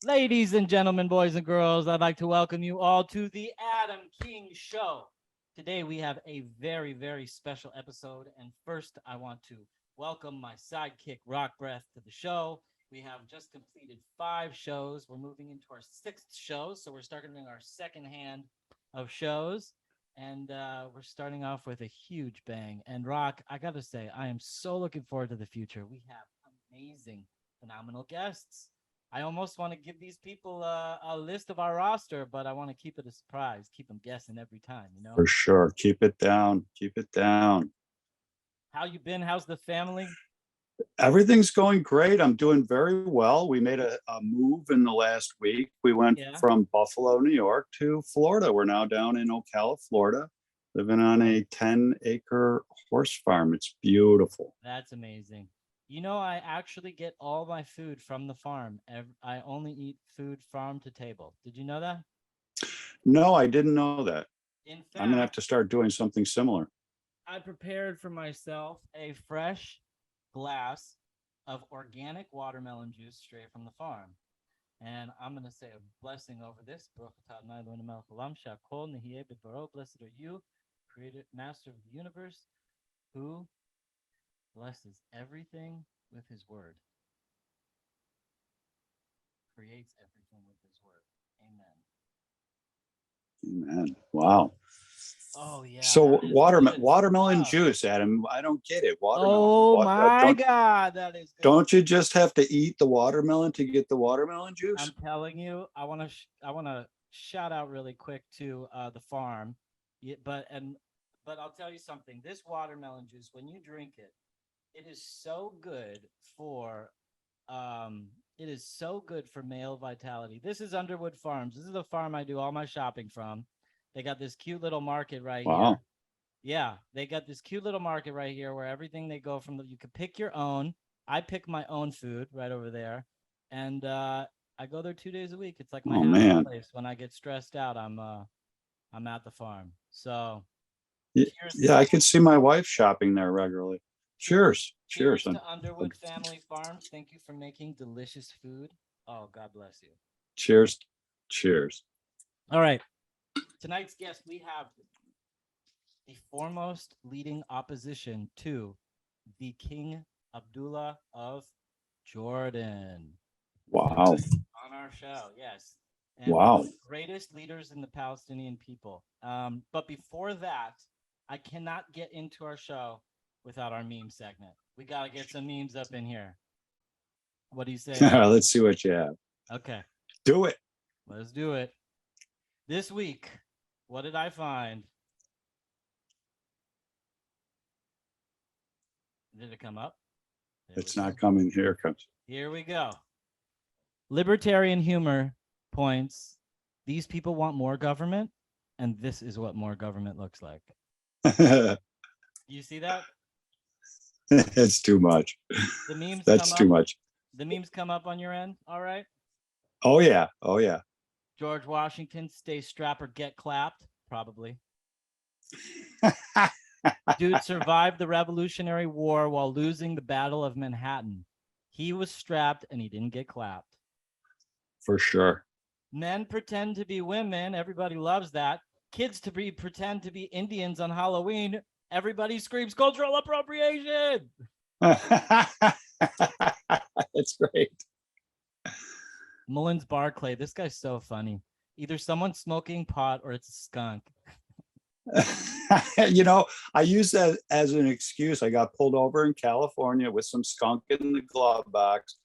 Ladies and gentlemen, boys and girls, I'd like to welcome you all to the Adam King Show. Today we have a very, very special episode. And first, I want to welcome my sidekick, Rock Breath, to the show. We have just completed 5 shows. We're moving into our 6th show. So we're starting our second hand of shows. And we're starting off with a huge bang. And Rock, I got to say, I am so looking forward to the future. We have amazing, phenomenal guests. I almost want to give these people a list of our roster, but I want to keep it a surprise, keep them guessing every time, you know? For sure. Keep it down. Keep it down. How you been? How's the family? Everything's going great. I'm doing very well. We made a move in the last week. We went from Buffalo, New York to Florida. We're now down in Ocala, Florida, living on a 10-acre horse farm. It's beautiful. That's amazing. You know, I actually get all my food from the farm. I only eat food farm to table. Did you know that? No, I didn't know that. In fact, I'm going to have to start doing something similar. I prepared for myself a fresh glass of organic watermelon juice straight from the farm. And I'm going to say a blessing over this. Blessed are you, creator, master of the universe, who blesses everything with his word, creates everything with his word. Amen. Amen. Wow. Oh, yeah. So watermelon juice, Adam, I don't get it. Watermelon. Oh, my God. That is good. Don't you just have to eat the watermelon to get the watermelon juice? I'm telling you, I want to shout out really quick to the farm. But I'll tell you something. This watermelon juice, when you drink it, it is so good for male vitality. This is Underwood Farms. This is the farm I do all my shopping from. They got this cute little market right here. Yeah, they got this cute little market right here where everything they go from you could pick your own. I pick my own food right over there, and I go there 2 days a week. It's like my happy place. When I get stressed out, I'm at the farm. So yeah, I can see my wife shopping there regularly. Cheers. Cheers to Underwood Family Farms. Thank you for making delicious food. Oh, God bless you. Cheers. Cheers. All right. Tonight's guest, we have the foremost leading opposition to the King Abdullah of Jordan. Wow. On our show, yes. And wow. The greatest leaders in the Palestinian people. But before that, I cannot get into our show without our meme segment. We got to get some memes up in here. What do you say? Let's see what you have. Okay. Do it. Let's do it. This week, what did I find? Did it come up? It's not coming. Here it comes. Here we go. Libertarian humor points. These people want more government, and this is what more government looks like. You see that? It's too much. The memes. That's too much. The memes come up on your end. All right. Oh yeah. Oh yeah. George Washington, stay strapped or get clapped. Probably. Dude survived the Revolutionary War while losing the Battle of Manhattan. He was strapped and he didn't get clapped. For sure. Men pretend to be women. Everybody loves that. Kids pretend to be Indians on Halloween. Everybody screams cultural appropriation. That's great. Mullins Barclay. This guy's so funny. Either someone's smoking pot or it's a skunk. You know, I use that as an excuse. I got pulled over in California with some skunk in the glove box.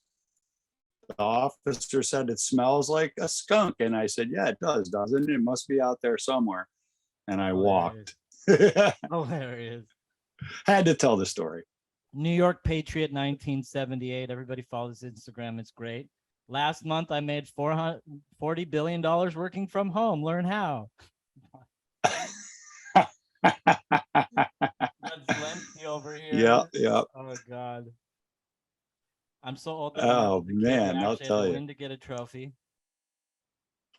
The officer said it smells like a skunk. And I said, yeah, it does, doesn't it? It must be out there somewhere. And I walked. Hilarious. Had to tell the story. New York Patriot 1978. Everybody follows Instagram. It's great. Last month, I made $40 billion working from home. Learn how. That's Zelensky over here. Yeah, yeah. Oh, God. I'm so old. Oh, man, I'll tell you. To get a trophy.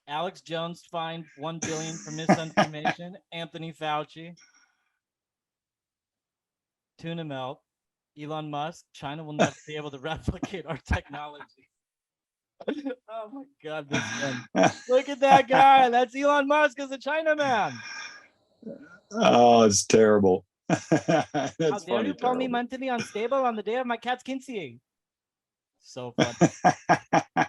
Alex Jones fined $1 billion for misinformation. Anthony Fauci. Tuna melt. Elon Musk. China will never be able to replicate our technology. Oh my God, this one. Look at that guy. That's Elon Musk as a Chinaman. Oh, it's terrible. How That's dare you funny, call me terrible. mentally unstable on the day of my cat's quinceañera? So funny. I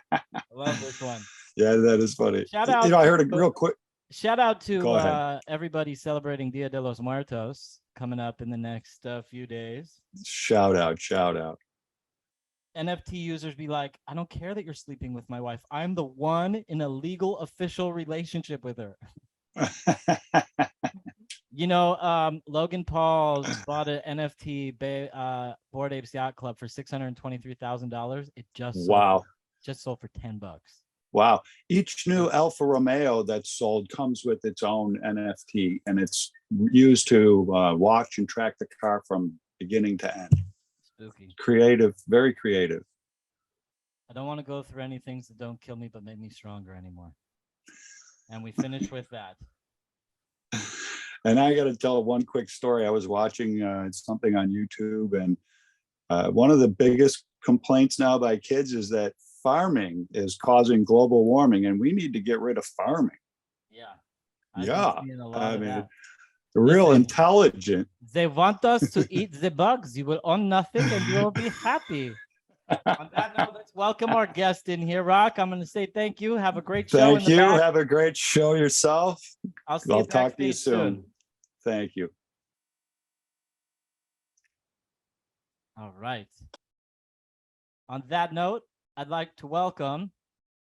love this one. Yeah, that is funny. Shout You out know, I heard a to real quick. shout out Go ahead. to everybody celebrating Dia de los Muertos coming up in the next few days. Shout out, shout out. NFT users be like, I don't care that you're sleeping with my wife. I'm the one in a legal official relationship with her. You know, Logan Paul's bought an NFT Bored Apes Yacht Club for $623,000. It Wow. just sold for $10. Wow. Each new Alfa Romeo that's sold comes with its own NFT, and it's used to watch and track the car from beginning to end. Spooky. Creative, very creative. I don't want to go through any things that don't kill me but make me stronger anymore. And we finish with that. And I got to tell one quick story. I was watching something on YouTube, and one of the biggest complaints now by kids is that farming is causing global warming, and we need to get rid of farming. Yeah. I mean, real intelligent. They want us to eat the bugs. You will own nothing and you will be happy. On that note, let's welcome our guest in here. Rock, I'm going to say thank you. Have a great show. Thank you. Have a great show yourself. I'll talk to you soon. Thank you. All right. On that note, I'd like to welcome,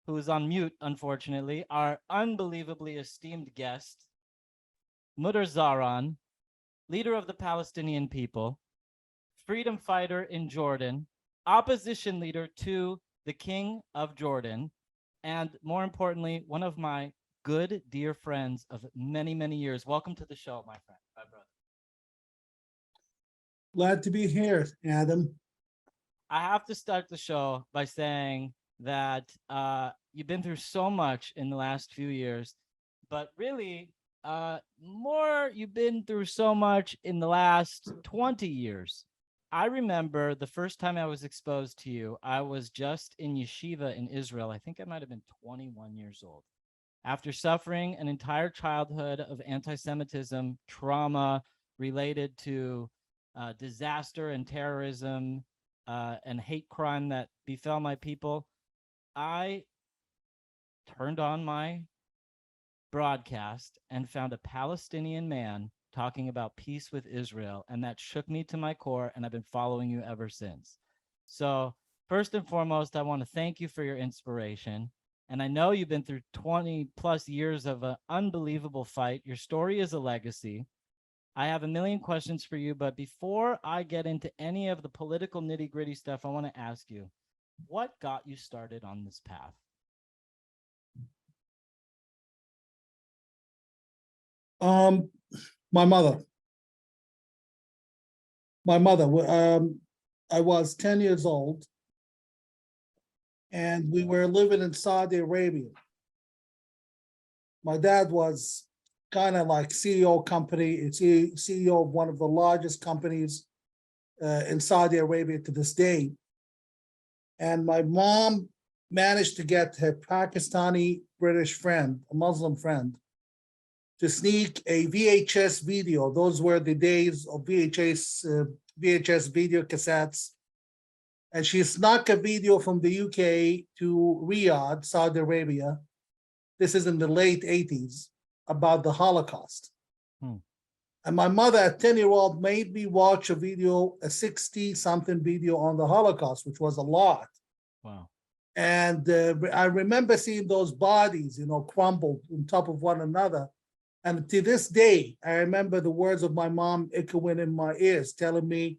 who is on mute, unfortunately, our unbelievably esteemed guest, Mudar Zahran, leader of the Palestinian people, freedom fighter in Jordan, opposition leader to the King of Jordan, and more importantly, one of my good, dear friends of many, many years. Welcome to the show, my friend, my brother. Glad to be here, Adam. I have to start the show by saying that you've been through so much in the last few years, but really you've been through so much in the last 20 years. I remember the first time I was exposed to you, I was just in yeshiva in Israel. I think I might have been 21 years old. After suffering an entire childhood of anti-Semitism, trauma related to disaster and terrorism and hate crime that befell my people, I turned on my broadcast and found a Palestinian man talking about peace with Israel, and that shook me to my core, and I've been following you ever since. So first and foremost, I want to thank you for your inspiration. And I know you've been through 20 plus years of an unbelievable fight. Your story is a legacy. I have a million questions for you, but before I get into any of the political nitty-gritty stuff, I want to ask you, what got you started on this path? My mother. I was 10 years old, and we were living in Saudi Arabia. My dad was kind of like CEO of one of the largest companies in Saudi Arabia to this day. And my mom managed to get her Pakistani British friend, a Muslim friend, to sneak a VHS video. Those were the days of VHS video cassettes. And she snuck a video from the UK to Riyadh, Saudi Arabia. This is in the late 80s, about the Holocaust. And my mother, a 10-year-old, made me watch a 60-something video on the Holocaust, which was a lot. Wow. And I remember seeing those bodies, crumbled on top of one another. And to this day, I remember the words of my mom echoing in my ears, telling me,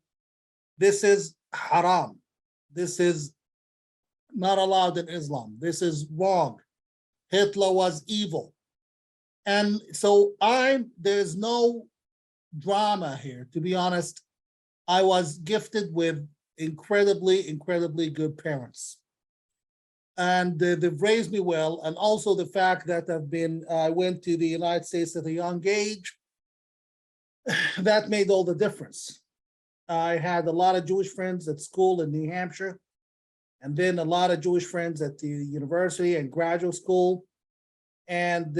this is haram. This is not allowed in Islam. This is wrong. Hitler was evil. And so there's no drama here. To be honest, I was gifted with incredibly, incredibly good parents. And they've raised me well. And also the fact that I went to the United States at a young age, that made all the difference. I had a lot of Jewish friends at school in New Hampshire. and then a lot of Jewish friends at the university and graduate school. And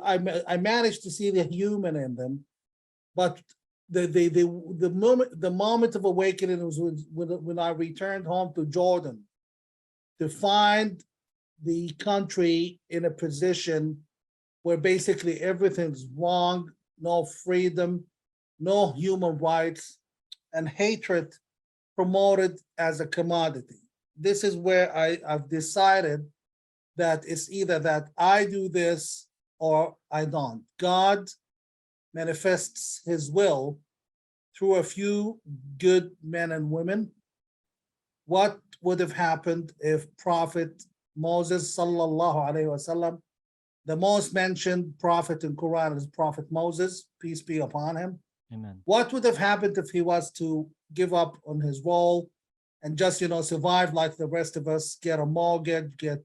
I managed to see the human in them, but the moment of awakening was when I returned home to Jordan to find the country in a position where basically everything's wrong, no freedom, no human rights, and hatred promoted as a commodity. This is where I've decided that it's either that I do this or I don't. God manifests his will through a few good men and women. What would have happened if Prophet Moses, sallallahu alaihi wasallam, the most mentioned prophet in Quran is Prophet Moses, peace be upon him. Amen. What would have happened if he was to give up on his role and just, survive like the rest of us, get a mortgage, get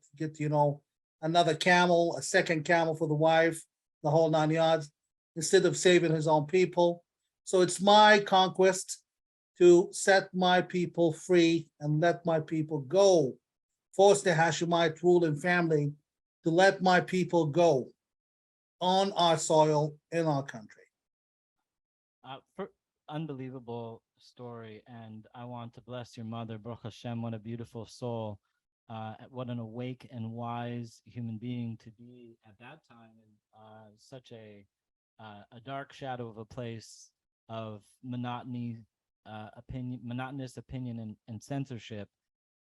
another camel, a second camel for the wife, the whole 9 yards, instead of saving his own people? So it's my conquest to set my people free and let my people go. Force the Hashemite ruling family to let my people go on our soil, in our country. Unbelievable story, and I want to bless your mother, Baruch Hashem. What a beautiful soul. What an awake and wise human being to be at that time in such a dark shadow of a place of monotonous opinion and censorship.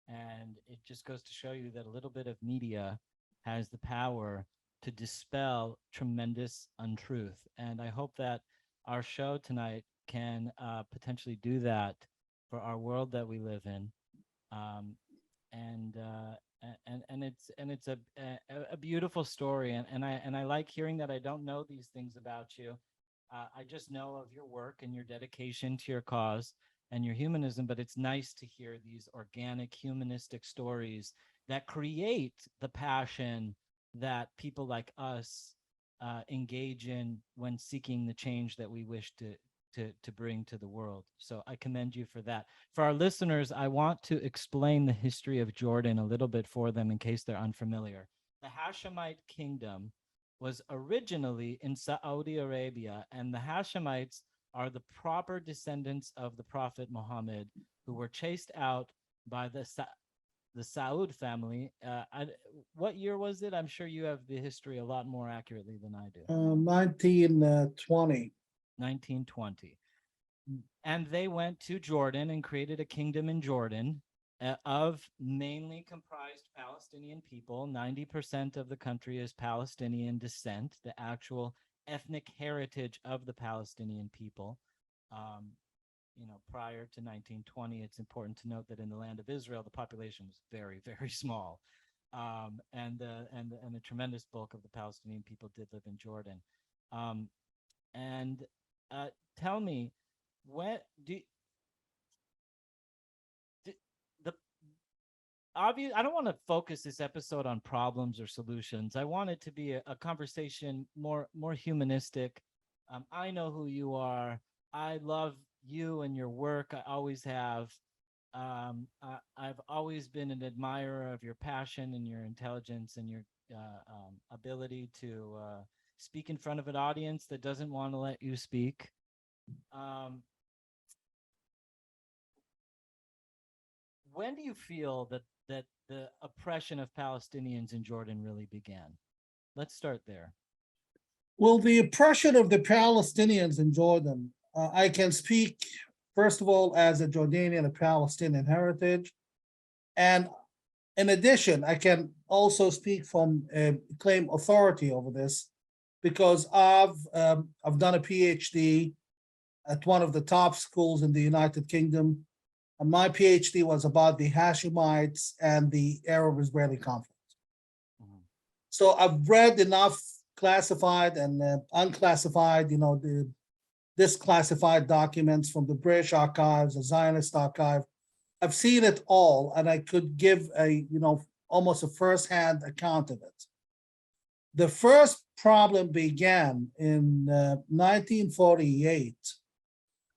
And it just goes to show you that a little bit of media has the power to dispel tremendous untruth. And I hope that our show tonight can potentially do that for our world that we live in. And it's a beautiful story, and I like hearing that. I don't know these things about you. I just know of your work and your dedication to your cause and your humanism, but it's nice to hear these organic humanistic stories that create the passion that people like us engage in when seeking the change that we wish to bring to the world. So I commend you for that. For our listeners, I want to explain the history of Jordan a little bit for them in case they're unfamiliar. The Hashemite kingdom was originally in Saudi Arabia, and the Hashemites are the proper descendants of the Prophet Muhammad, who were chased out by the Saud family. What year was it? I'm sure you have the history a lot more accurately than I do. 1920. 1920. And they went to Jordan and created a kingdom in Jordan of mainly comprised Palestinian people. 90% of the country is Palestinian descent, the actual ethnic heritage of the Palestinian people. Prior to 1920, it's important to note that in the land of Israel, the population was very, very small. And the tremendous bulk of the Palestinian people did live in Jordan. Tell me, when I don't want to focus this episode on problems or solutions. I want it to be a conversation more humanistic. I know who you are. I love you and your work. I always have. I've always been an admirer of your passion and your intelligence and your ability to speak in front of an audience that doesn't want to let you speak. When do you feel that the oppression of Palestinians in Jordan really began? Let's start there. Well, the oppression of the Palestinians in Jordan, I can speak, first of all, as a Jordanian of Palestinian heritage. And in addition, I can also speak from claim authority over this, because I've done a PhD at one of the top schools in the United Kingdom. And my PhD was about the Hashemites and the Arab-Israeli conflict. Mm-hmm. So I've read enough classified and unclassified, the disclassified documents from the British archives, the Zionist archive. I've seen it all, and I could give almost a first-hand account of it. The first problem began in 1948,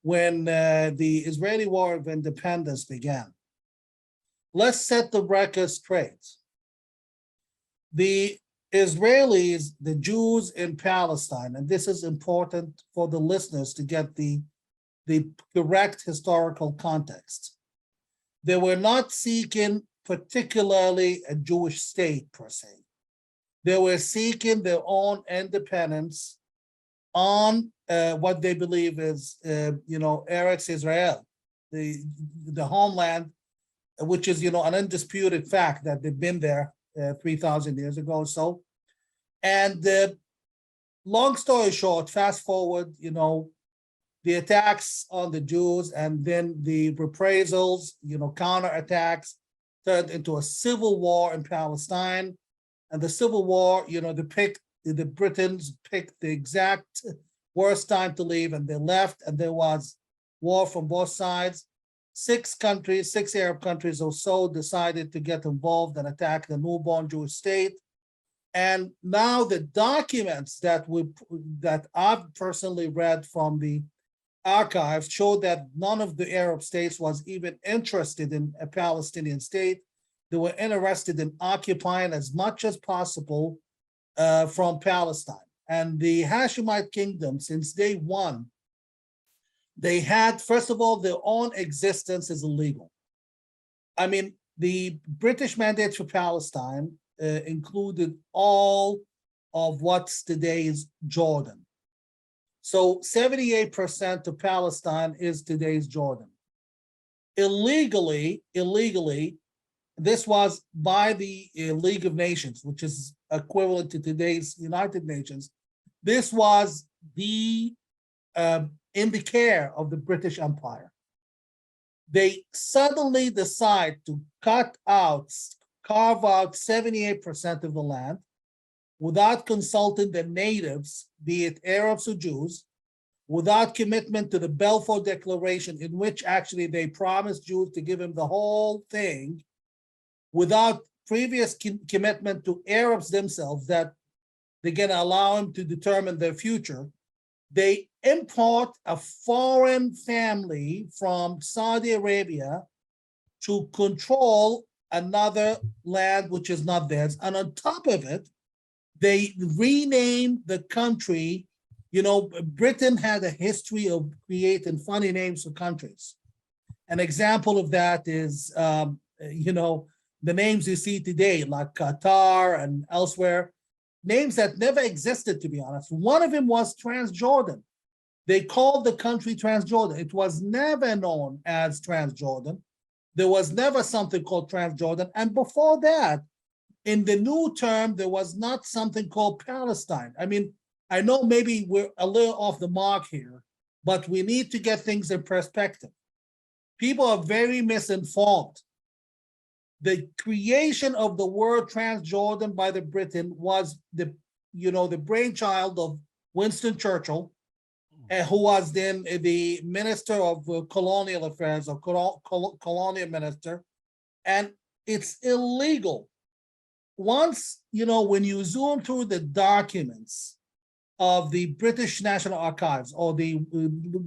when the Israeli War of Independence began. let's set the record straight. The Israelis, the Jews in Palestine, and this is important for the listeners to get the correct historical context. They were not seeking particularly a Jewish state per se. They were seeking their own independence on what they believe is, Eretz Israel, the homeland, which is, an undisputed fact that they've been there 3,000 years ago or so. And long story short, fast forward, the attacks on the Jews and then the reprisals, counterattacks turned into a civil war in Palestine. And the civil war, the Britons picked the exact worst time to leave, and they left, and there was war from both sides. 6 Arab countries or so decided to get involved and attack the newborn Jewish state. And now the documents that I've personally read from the archives show that none of the Arab states was even interested in a Palestinian state. They were interested in occupying as much as possible from Palestine. And the Hashemite kingdom, since day one, they had, first of all, their own existence is illegal. I mean, the British mandate for Palestine included all of what's today's Jordan. So 78% of Palestine is today's Jordan. Illegally, this was by the League of Nations, which is equivalent to today's United Nations. This was in the care of the British Empire. They suddenly decide to carve out 78% of the land without consulting the natives, be it Arabs or Jews, without commitment to the Balfour Declaration, in which actually they promised Jews to give him the whole thing, without previous commitment to Arabs themselves that they're going to allow them to determine their future. They import a foreign family from Saudi Arabia to control another land which is not theirs. And on top of it, they rename the country. Britain had a history of creating funny names for countries. An example of that is, the names you see today, like Qatar and elsewhere, names that never existed, to be honest. One of them was Transjordan. They called the country Transjordan. It was never known as Transjordan. There was never something called Transjordan. And before that, in the new term, there was not something called Palestine. I mean, I know maybe we're a little off the mark here, but we need to get things in perspective. People are very misinformed. The creation of the word Transjordan by the Britain was the brainchild of Winston Churchill, who was then the Minister of Colonial Affairs or Colonial Minister, and it's illegal. Once, when you zoom through the documents of the British National Archives, or the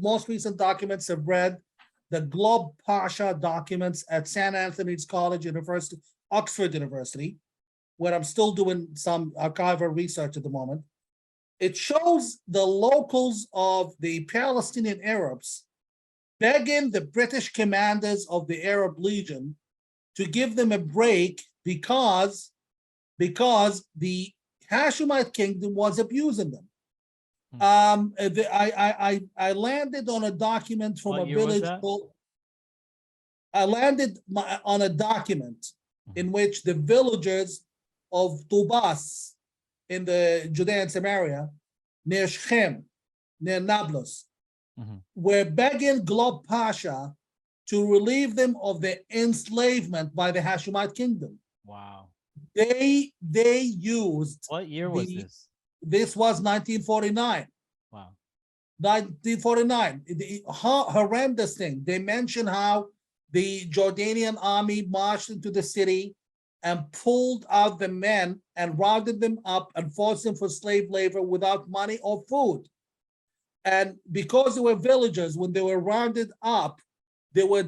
most recent documents I've read, the Globe Pasha documents at St. Anthony's College University, Oxford University, where I'm still doing some archival research at the moment. It shows the locals of the Palestinian Arabs begging the British commanders of the Arab Legion to give them a break because the Hashemite kingdom was abusing them. I landed on a document from a village called, I landed on a document in which the villagers of Tubas in the Judea and Samaria, near Shechem, near Nablus, were begging Glob Pasha to relieve them of the enslavement by the Hashemite kingdom. Wow. They used. What year was this? This was 1949. Wow. 1949. The horrendous thing. They mention how the Jordanian army marched into the city and pulled out the men and rounded them up and forced them for slave labor without money or food. And because they were villagers, when they were rounded up, They were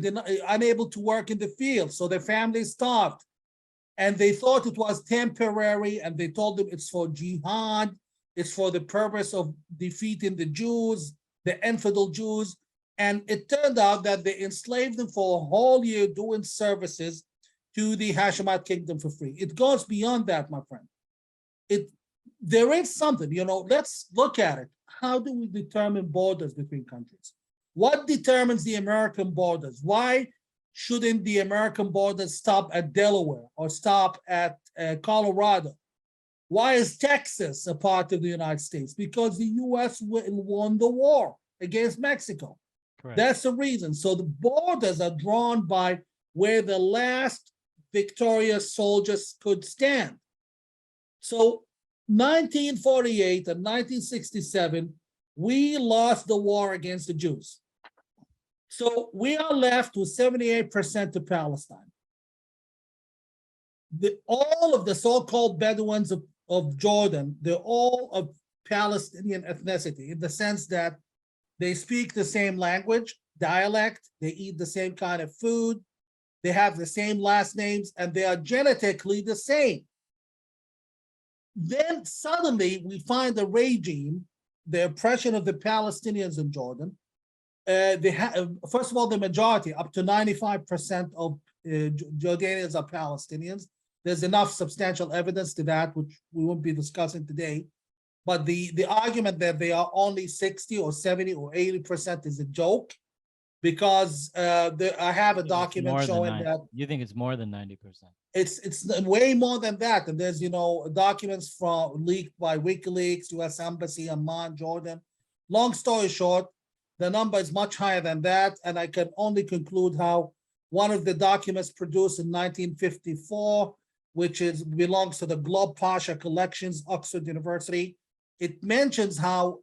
unable to work in the field, so their families starved. And they thought it was temporary, and they told them it's for jihad, it's for the purpose of defeating the Jews, the infidel Jews. And it turned out that they enslaved them for a whole year doing services to the Hashemite kingdom for free. It goes beyond that, my friend. There is something, let's look at it. How do we determine borders between countries? What determines the American borders? Why shouldn't the American borders stop at Delaware or stop at Colorado? Why is Texas a part of the United States? Because the U.S. won the war against Mexico. Correct. That's the reason. So the borders are drawn by where the last victorious soldiers could stand. So 1948 and 1967, we lost the war against the Jews. So we are left with 78% of Palestine. All of the so-called Bedouins of Jordan, they're all of Palestinian ethnicity, in the sense that they speak the same language, dialect, they eat the same kind of food, they have the same last names, and they are genetically the same. Then suddenly we find the regime, the oppression of the Palestinians in Jordan. First of all, the majority, up to 95% of Jordanians are Palestinians. There's enough substantial evidence to that, which we won't be discussing today. But the argument that they are only 60 or 70 or 80% is a joke, because I have a document showing that. You think it's more than 90%? It's way more than that. And there's, documents leaked by WikiLeaks, U.S. Embassy, Amman, Jordan. Long story short, the number is much higher than that. And I can only conclude how one of the documents produced in 1954, which belongs to the Globe Pasha Collections, Oxford University. It mentions how,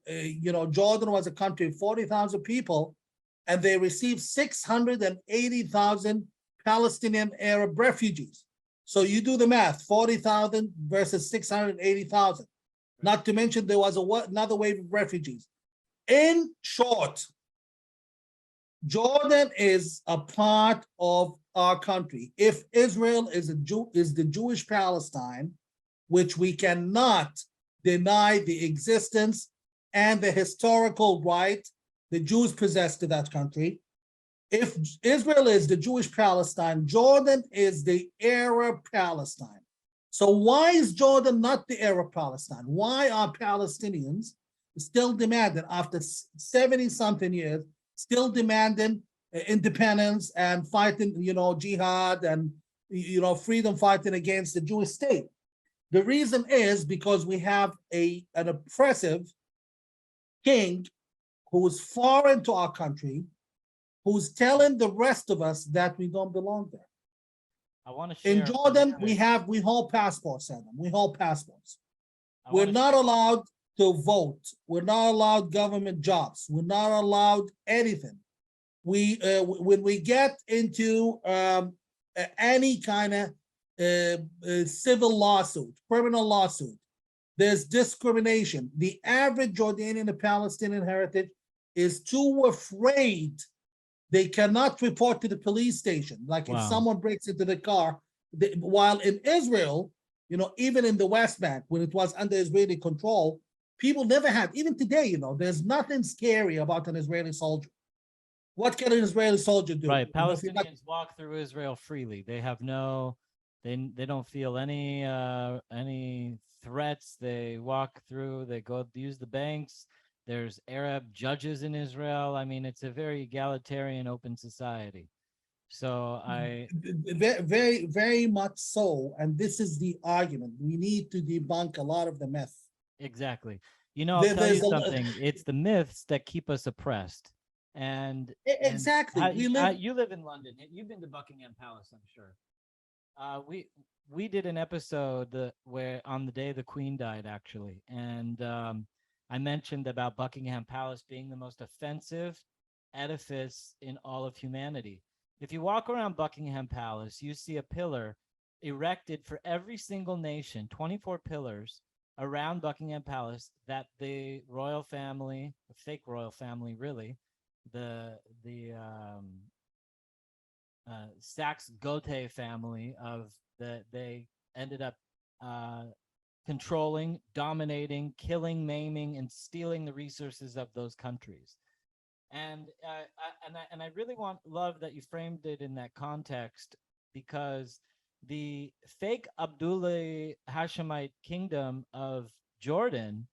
Jordan was a country of 40,000 people, and they received 680,000 Palestinian Arab refugees. So you do the math, 40,000 versus 680,000. Not to mention there was another wave of refugees. In short, Jordan is a part of our country. If Israel is the Jewish Palestine, which we cannot deny the existence and the historical right the Jews possess to that country. If Israel is the Jewish Palestine, Jordan is the Arab Palestine. So why is Jordan not the Arab Palestine? Why are Palestinians still demanding, after 70-something years, still demanding independence and fighting, jihad and, freedom fighting against the Jewish state? The reason is because we have an oppressive king who's foreign to our country, who's telling the rest of us that we don't belong there. I want to share. In Jordan, we hold passports, Adam. We hold passports. We're not allowed to vote. We're not allowed government jobs. We're not allowed anything. When we get into any kind of civil lawsuit, criminal lawsuit, there's discrimination. The average Jordanian and Palestinian heritage is too afraid. They cannot report to the police station. Like if someone breaks into the car, while in Israel, even in the West Bank, when it was under Israeli control, people never had, even today, there's nothing scary about an Israeli soldier. What can an Israeli soldier do? Right, Palestinians walk through Israel freely. They have they don't feel any threats. They walk through, they go use the banks. There's Arab judges in Israel. I mean, it's a very egalitarian, open society. So very, very much so. And this is the argument. We need to debunk a lot of the myth. Exactly. I'll tell you something. It's the myths that keep us oppressed. And exactly. You live in London. You've been to Buckingham Palace, I'm sure. We did an episode where on the day the Queen died, actually, and I mentioned about Buckingham Palace being the most offensive edifice in all of humanity. If you walk around Buckingham Palace, you see a pillar erected for every single nation, 24 pillars around Buckingham Palace that the royal family, the fake royal family, really, the Sachs Gote family of they ended up controlling, dominating, killing, maiming, and stealing the resources of those countries. And I really love that you framed it in that context, because the fake Abdullah Hashemite kingdom of Jordan,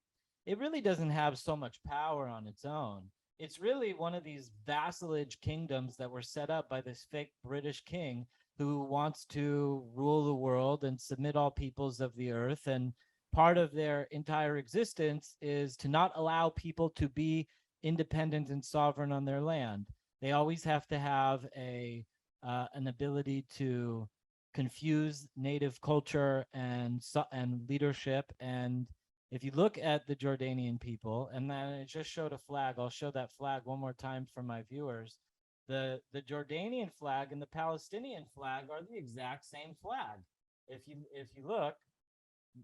it really doesn't have so much power on its own. It's really one of these vassalage kingdoms that were set up by this fake British king who wants to rule the world and submit all peoples of the earth. And part of their entire existence is to not allow people to be independent and sovereign on their land. They always have to have an ability to confuse native culture and leadership. And if you look at the Jordanian people, and then I just showed a flag, I'll show that flag one more time for my viewers. The Jordanian flag and the Palestinian flag are the exact same flag. If you look,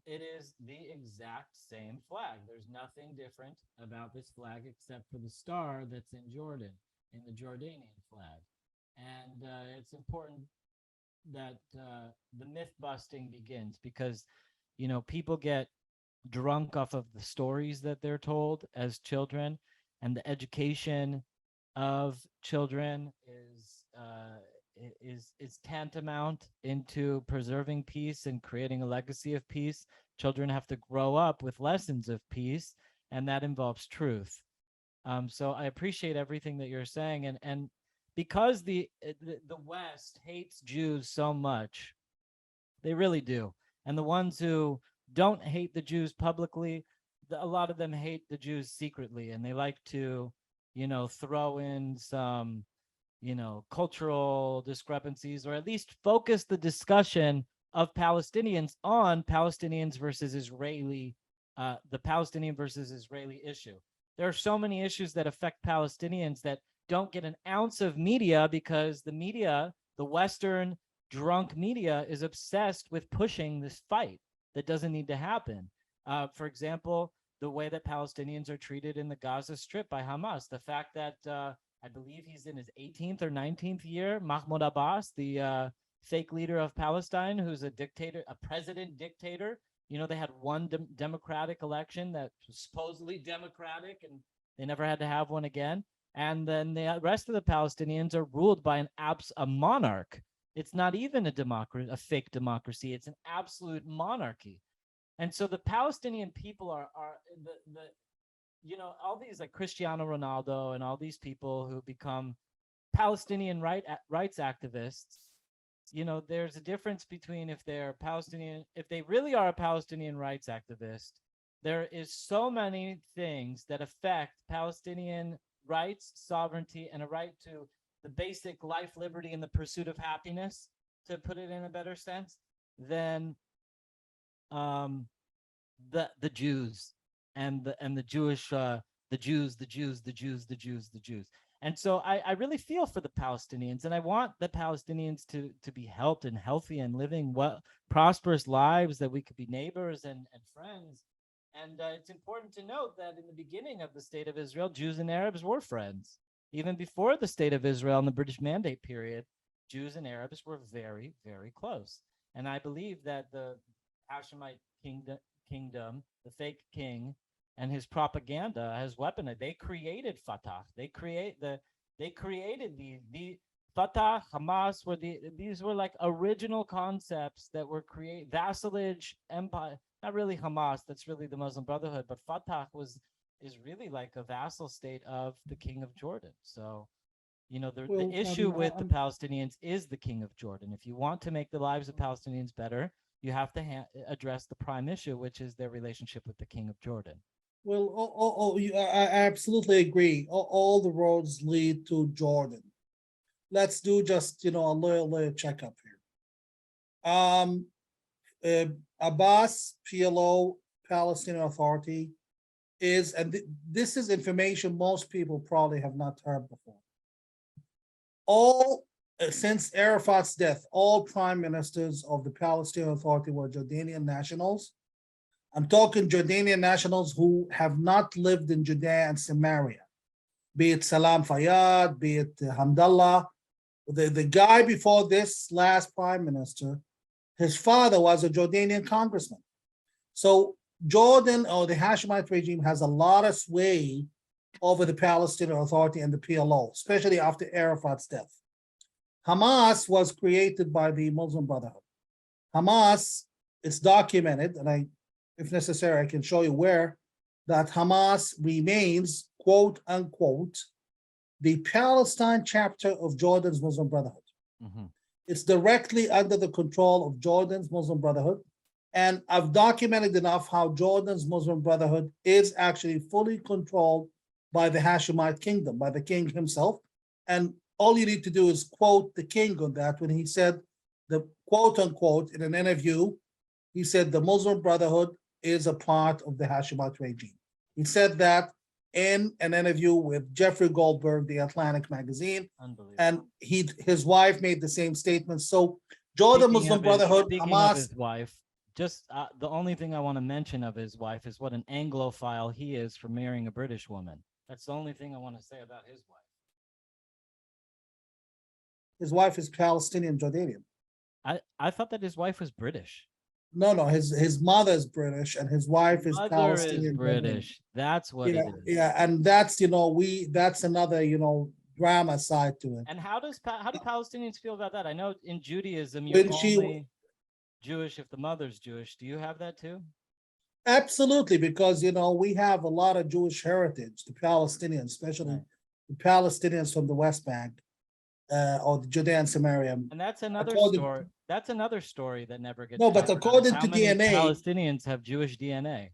it is the exact same flag. There's nothing different about this flag except for the star that's in Jordan, in the Jordanian flag. And it's important that the myth busting begins, because, you know, people get drunk off of the stories that they're told as children, and the education of children is tantamount into preserving peace and creating a legacy of peace. Children have to grow up with lessons of peace, and that involves truth. So I appreciate everything that you're saying, and because the West hates Jews so much, they really do, and the ones who don't hate the Jews publicly, a lot of them hate the Jews secretly, and they like to, you know, throw in some, you know, cultural discrepancies, or at least focus the discussion of Palestinians on Palestinians versus Israeli, the Palestinian versus Israeli issue. There are so many issues that affect Palestinians that don't get an ounce of media, because the media, the Western drunk media, is obsessed with pushing this fight that doesn't need to happen. For example, the way that Palestinians are treated in the Gaza Strip by Hamas, the fact that I believe he's in his 18th or 19th year, Mahmoud Abbas, the fake leader of Palestine, who's a dictator, a president dictator. You know, they had one democratic election that was supposedly democratic, and they never had to have one again. And then the rest of the Palestinians are ruled by a monarch. It's not even a democracy, a fake democracy. It's an absolute monarchy. And so the Palestinian people are the you know, all these like Cristiano Ronaldo and all these people who become Palestinian rights activists. You know, there's a difference between if they're Palestinian, if they really are a Palestinian rights activist. There is so many things that affect Palestinian rights, sovereignty, and a right to the basic life, liberty, and the pursuit of happiness, to put it in a better sense, than the Jews and the Jewish the Jews. And so I really feel for the Palestinians, and I want the Palestinians to be helped and healthy and living prosperous lives, that we could be neighbors and friends. And it's important to note that in the beginning of the state of Israel, Jews and Arabs were friends. Even before the state of Israel and the British Mandate period, Jews and Arabs were very, very close. And I believe that the Hashemite kingdom, the fake king, and his propaganda, his weapon, they created Fatah. They created the Fatah, Hamas these were like original concepts that were vassalage empire. Not really Hamas, that's really the Muslim Brotherhood, but Fatah is really like a vassal state of the King of Jordan. So, you know, the issue with the Palestinians is the King of Jordan. If you want to make the lives of Palestinians better, you have to address the prime issue, which is their relationship with the King of Jordan. Well, I absolutely agree. All the roads lead to Jordan. Let's do just, you know, a little checkup here. Abbas, PLO, Palestinian Authority, is, and this is information most people probably have not heard before. Since Arafat's death, all prime ministers of the Palestinian Authority were Jordanian nationals. I'm talking Jordanian nationals who have not lived in Judea and Samaria, be it Salam Fayyad, be it Hamdallah. The guy before this last prime minister, his father was a Jordanian congressman. So Jordan or the Hashemite regime has a lot of sway over the Palestinian Authority and the PLO, especially after Arafat's death. Hamas was created by the Muslim Brotherhood. Hamas, it's documented, and if necessary, I can show you where, that Hamas remains, quote unquote, the Palestine chapter of Jordan's Muslim Brotherhood. Mhm. It's directly under the control of Jordan's Muslim Brotherhood. And I've documented enough how Jordan's Muslim Brotherhood is actually fully controlled by the Hashemite kingdom, by the king himself. And all you need to do is quote the king on that when he said, the quote unquote, in an interview, he said the Muslim Brotherhood is a part of the Hashemite regime. He said that in an interview with Jeffrey Goldberg, the Atlantic magazine, and his wife made the same statement. So Jordan Muslim Brotherhood, speaking Hamas, of his wife, just the only thing I want to mention of his wife is what an Anglophile he is for marrying a British woman. That's the only thing I want to say about his wife. his wife is Palestinian Jordanian. I thought that his wife was British. No, his mother is British and his wife is Mother Palestinian. is British. That's what Yeah, it is. yeah, and that's that's another drama side to it. And how do Palestinians feel about that? I know in Judaism you're When she- only Jewish if the mother's Jewish. Do you have that too? Absolutely, because we have a lot of Jewish heritage, the Palestinians, especially Right. the Palestinians from the West Bank, or the Judea and Samaria. And that's another According- story. That's another story that never gets. No, but talked about, is according how to many DNA Palestinians have Jewish DNA.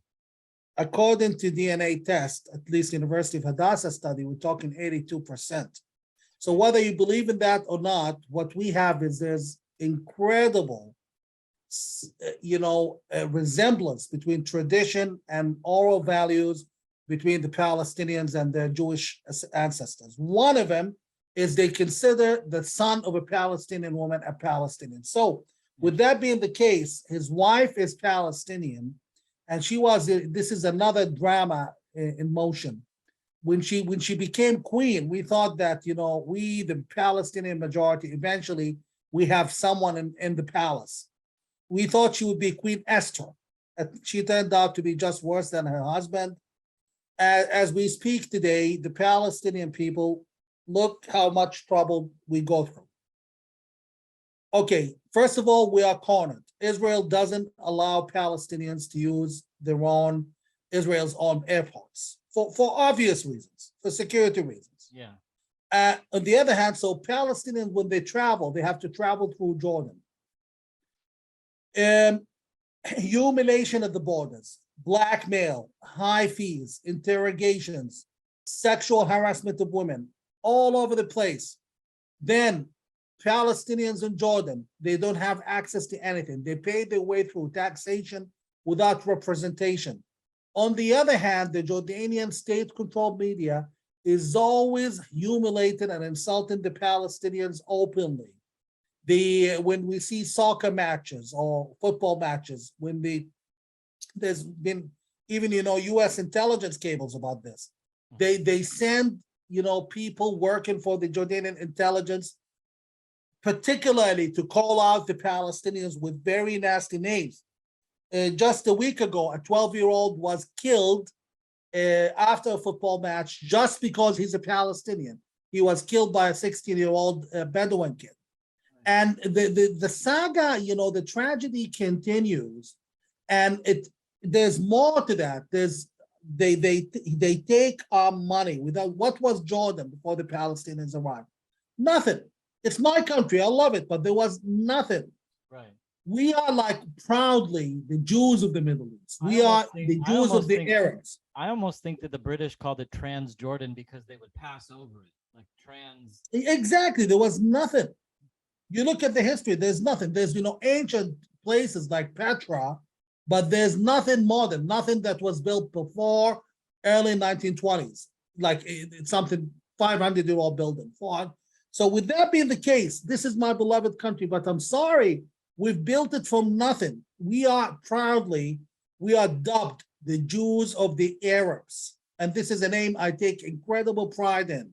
According to DNA test, at least University of Hadassah study, we're talking 82%. So whether you believe in that or not, what we have is there's incredible, resemblance between tradition and oral values between the Palestinians and their Jewish ancestors. One of them is they consider the son of a Palestinian woman a Palestinian. So with that being the case, his wife is Palestinian, and this is another drama in motion. When she became queen, we thought that, we, the Palestinian majority, eventually we have someone in the palace. We thought she would be Queen Esther. She turned out to be just worse than her husband. As we speak today, the Palestinian people, look how much trouble we go through. Okay, first of all, we are cornered. Israel doesn't allow Palestinians to use Israel's own airports for obvious reasons, for security reasons. Yeah. On the other hand, so Palestinians, when they travel, they have to travel through Jordan. Humiliation at the borders, blackmail, high fees, interrogations, sexual harassment of women, all over the place. Then Palestinians in Jordan, they don't have access to anything. They pay their way through taxation without representation. On the other hand, the Jordanian state-controlled media is always humiliating and insulting the Palestinians openly. When we see soccer matches or football matches, there's been even U.S. intelligence cables about this. They send people working for the Jordanian intelligence, particularly to call out the Palestinians with very nasty names. Just a week ago, a 12-year-old was killed after a football match just because he's a Palestinian. He was killed by a 16-year-old Bedouin kid. And the saga, the tragedy continues, and there's more to that. They take our money. Without what was Jordan before the Palestinians arrived? Nothing. It's my country. I love it, but there was nothing. Right. We are like proudly the Jews of the Middle East. We are the Jews of the Arabs. I almost think that the British called it Transjordan because they would pass over it, like trans. Exactly. There was nothing. You look at the history, there's nothing. There's, ancient places like Petra, but there's nothing modern, nothing that was built before early 1920s. Like it's something 500-year-old building. So with that being the case, this is my beloved country, but I'm sorry, we've built it from nothing. We are dubbed the Jews of the Arabs. And this is a name I take incredible pride in.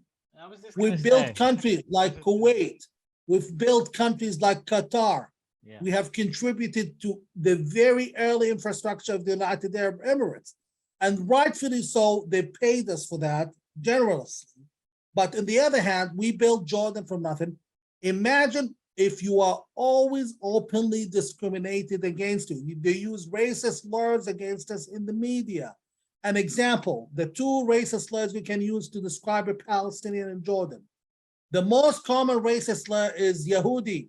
We built countries like Kuwait, We've built countries like Qatar. Yeah. We have contributed to the very early infrastructure of the United Arab Emirates. And rightfully so, they paid us for that generously. But on the other hand, we built Jordan from nothing. Imagine if you are always openly discriminated against you. They use racist slurs against us in the media. An example, the two racist slurs we can use to describe a Palestinian in Jordan. The most common racist slur is Yehudi.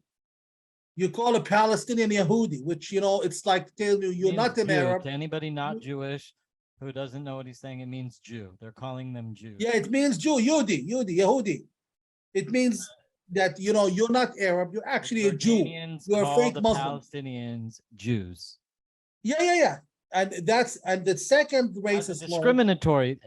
You call a Palestinian Yehudi, which, you know, it's like telling you you're not an Jew. Arab. To anybody not Jewish who doesn't know what he's saying, it means Jew. They're calling them Jews. Yeah, it means Jew, Yehudi. It means that, you know, you're not Arab, you're actually a Jew. Jordanians You're a call fake the Muslim. Palestinians Jews. Yeah. And the second As a racist slur. discriminatory,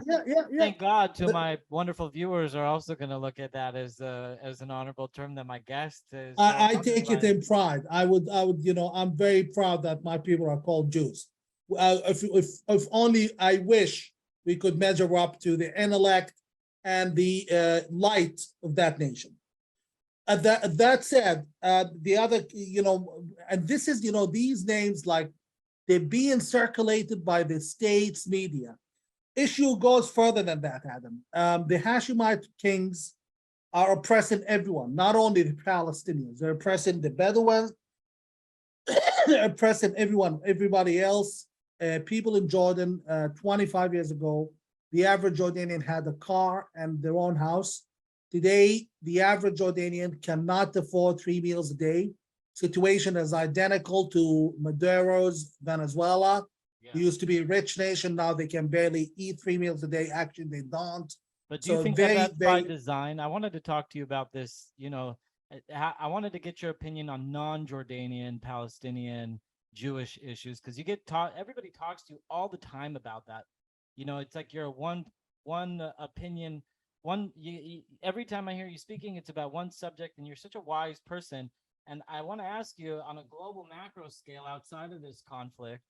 Yeah. Thank God to my wonderful viewers are also going to look at that as an honorable term that my guest is. I take it in pride. I would, you know, I'm very proud that my people are called Jews. If only I wish we could measure up to the intellect and the light of that nation. That said, the other, you know, and this is, you know, these names, like, they're being circulated by the state's media. Issue goes further than that, Adam. The Hashemite kings are oppressing everyone, not only the Palestinians. They're oppressing the Bedouins, they're oppressing everybody else. People in Jordan, 25 years ago, the average Jordanian had a car and their own house. Today, the average Jordanian cannot afford 3 meals a day. Situation is identical to Maduro's Venezuela. Yeah. It used to be a rich nation. Now they can barely eat 3 meals a day. Actually, they don't. But do you think that that's by design? I wanted to talk to you about this. You know, I wanted to get your opinion on non-Jordanian, Palestinian, Jewish issues, because you get taught. Everybody talks to you all the time about that. You know, it's like you're one opinion. Every time I hear you speaking, it's about one subject, and you're such a wise person. And I want to ask you, on a global macro scale, outside of this conflict,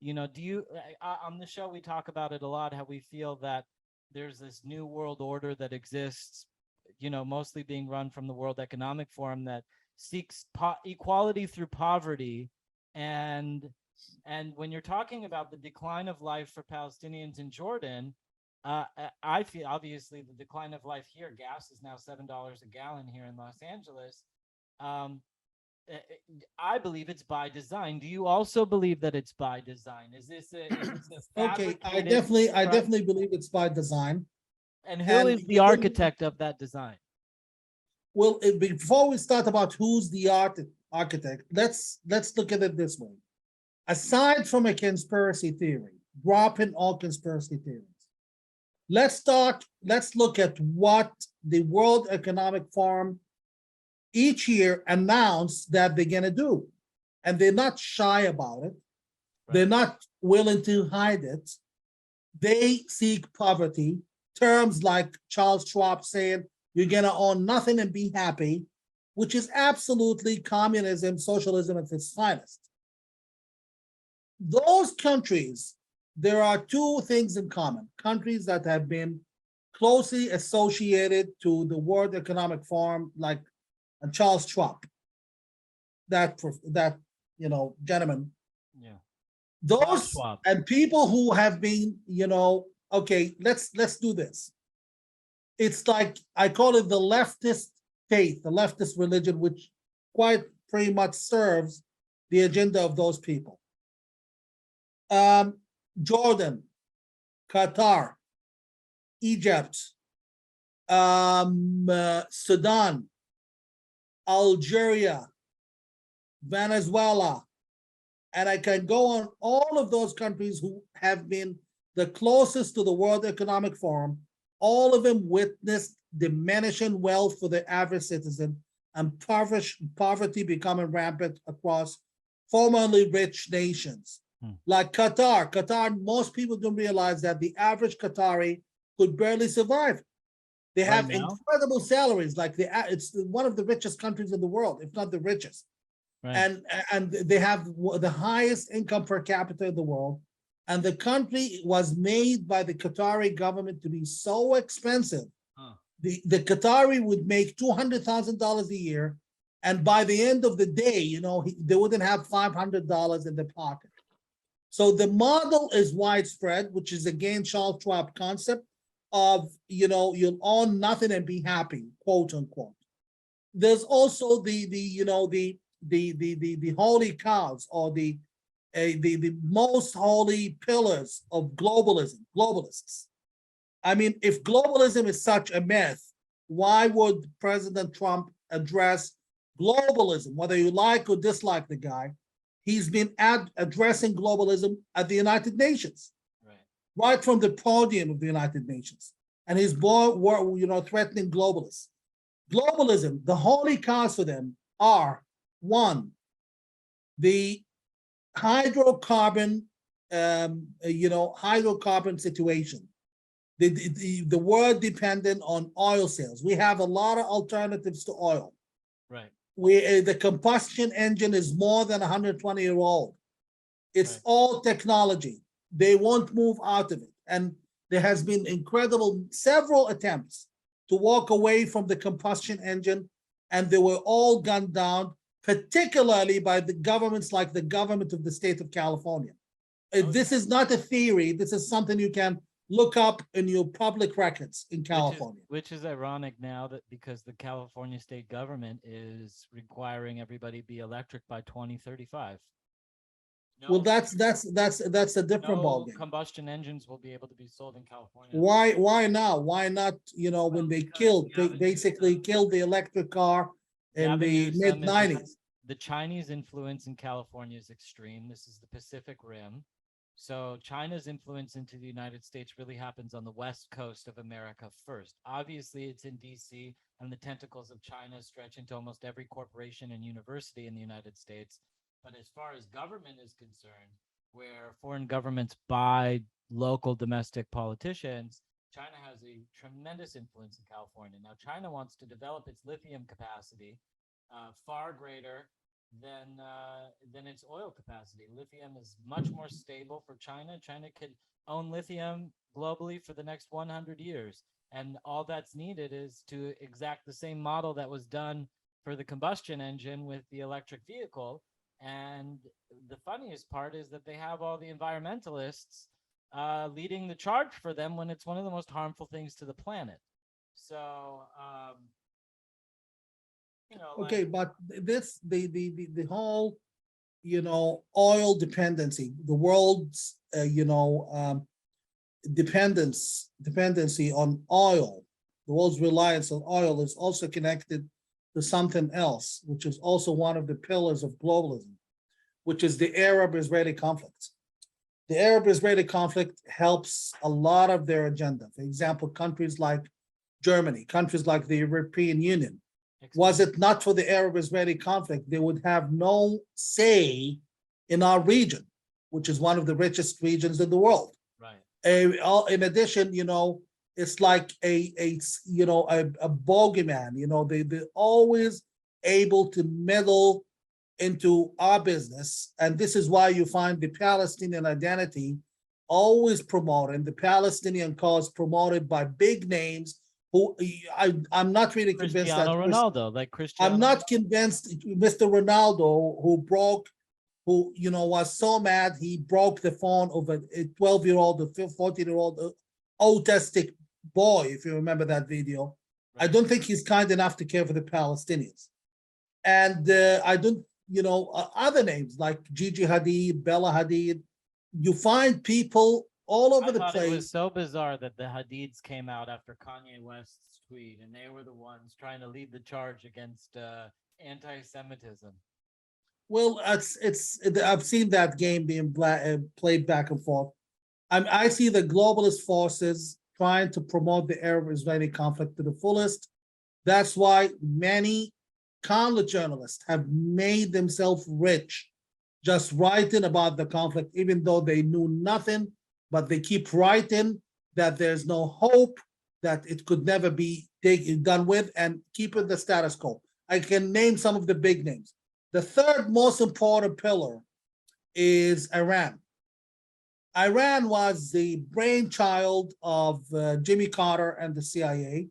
you know, do you, on the show, we talk about it a lot, how we feel that there's this new world order that exists, you know, mostly being run from the World Economic Forum, that seeks equality through poverty. And when you're talking about the decline of life for Palestinians in Jordan, I feel obviously the decline of life here, gas is now $7 a gallon here in Los Angeles. I believe it's by design. Do you also believe that it's by design? Is this okay? I definitely believe it's by design. And who is the architect of that design? Well, before we start about who's the architect, let's look at it this way. Aside from a conspiracy theory, dropping all conspiracy theories, let's look at what the World Economic Forum each year announce that they're going to do. And they're not shy about it. Right. They're not willing to hide it. They seek poverty. Terms like Charles Schwab saying, you're going to own nothing and be happy, which is absolutely communism, socialism at its finest. Those countries, there are two things in common. Countries that have been closely associated to the World Economic Forum, like and Charles Schwab, that you know, gentleman. Yeah. Those and people who have been, you know, okay, let's do this. It's like, I call it the leftist faith, the leftist religion, which quite pretty much serves the agenda of those people. Jordan, Qatar, Egypt, Sudan, Algeria, Venezuela, and I can go on, all of those countries who have been the closest to the World Economic Forum, all of them witnessed diminishing wealth for the average citizen and poverty becoming rampant across formerly rich nations. Like Qatar, most people don't realize that the average Qatari could barely survive. They have incredible salaries, like it's one of the richest countries in the world, if not the richest. Right. And they have the highest income per capita in the world. And the country was made by the Qatari government to be so expensive the Qatari would make $200,000 a year, and by the end of the day, they wouldn't have $500 in their pocket. So the model is widespread, which is again Charles Schwab concept of you'll own nothing and be happy, quote unquote. There's also the holy cows, or the most holy pillars of globalists. I mean, if globalism is such a myth, why would President Trump address globalism? Whether you like or dislike the guy, he's been addressing globalism at the United Nations, right from the podium of the United Nations. And he's threatening globalists. Globalism, the holy cows for them are, one, the hydrocarbon, hydrocarbon situation. The world dependent on oil sales. We have a lot of alternatives to oil. Right. The combustion engine is more than 120-year-old. It's all technology. They won't move out of it. And there has been several attempts to walk away from the combustion engine, and they were all gunned down, particularly by the governments like the government of the state of California. This is not a theory. This is something you can look up in your public records in California. Which is ironic now, that because the California state government is requiring everybody be electric by 2035. Well, that's a different ballgame. Combustion engines will be able to be sold in California. Why now? Why not? When they basically killed the electric car in the mid-90s. The Chinese influence in California is extreme. This is the Pacific Rim. So China's influence into the United States really happens on the west coast of America first. Obviously, it's in DC, and the tentacles of China stretch into almost every corporation and university in the United States. But as far as government is concerned, where foreign governments buy local domestic politicians, China has a tremendous influence in California. Now, China wants to develop its lithium capacity far greater than its oil capacity. Lithium is much more stable for China. China could own lithium globally for the next 100 years. And all that's needed is to exact the same model that was done for the combustion engine with the electric vehicle. And the funniest part is that they have all the environmentalists leading the charge for them when it's one of the most harmful things to the planet. So, okay, but the whole, oil dependency, the world's, dependency on oil, the world's reliance on oil is also connected to something else, which is also one of the pillars of globalism, which is the Arab-Israeli conflict. The Arab-Israeli conflict helps a lot of their agenda. For example, countries like Germany, countries like the European Union. Was it not for the Arab-Israeli conflict, they would have no say in our region, which is one of the richest regions in the world. Right. In addition, it's like a bogeyman. They're always able to meddle into our business, and this is why you find the Palestinian identity always promoted, the Palestinian cause promoted by big names. Who I'm not really convinced that Ronaldo, like Cristiano. I'm not convinced Mr. Ronaldo, who was so mad he broke the phone of a 12-year-old, a 14-year-old autistic boy, if you remember that video. Right. I don't think he's kind enough to care for the Palestinians. And I don't, other names like Gigi Hadid, Bella Hadid, you find people all over the place. It was so bizarre that the Hadids came out after Kanye West's tweet, and they were the ones trying to lead the charge against anti-Semitism. Well, I've seen that game being played back and forth. I see the globalist forces trying to promote the Arab-Israeli conflict to the fullest. That's why many college journalists have made themselves rich just writing about the conflict, even though they knew nothing, but they keep writing that there's no hope, that it could never be done with, and keeping the status quo. I can name some of the big names. The third most important pillar is Iran. Iran was the brainchild of Jimmy Carter and the CIA.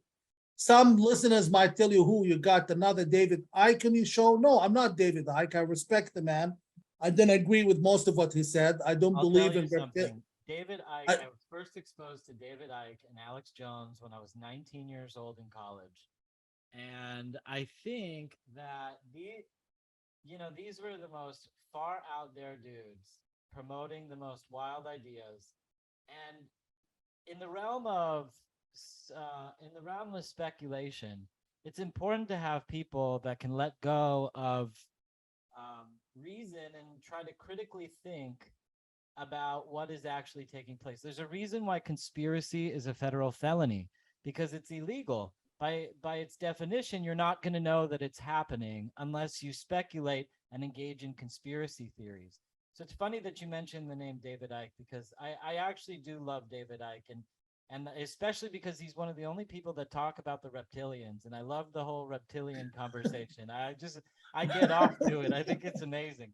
Some listeners might tell you who you got another David Icke on your show. No, I'm not David Icke. I respect the man. I didn't agree with most of what he said. I don't I'll believe tell in you something. David Icke, I- I was first exposed to David Icke and Alex Jones when I was 19 years old in college. And I think that these were the most far out there dudes promoting the most wild ideas. And in the realm of speculation, it's important to have people that can let go of reason and try to critically think about what is actually taking place. There's a reason why conspiracy is a federal felony, because it's illegal. By its definition, you're not going to know that it's happening unless you speculate and engage in conspiracy theories. So it's funny that you mentioned the name David Icke, because I actually do love David Icke, and especially because he's one of the only people that talk about the reptilians, and I love the whole reptilian conversation. I get off to it. I think it's amazing.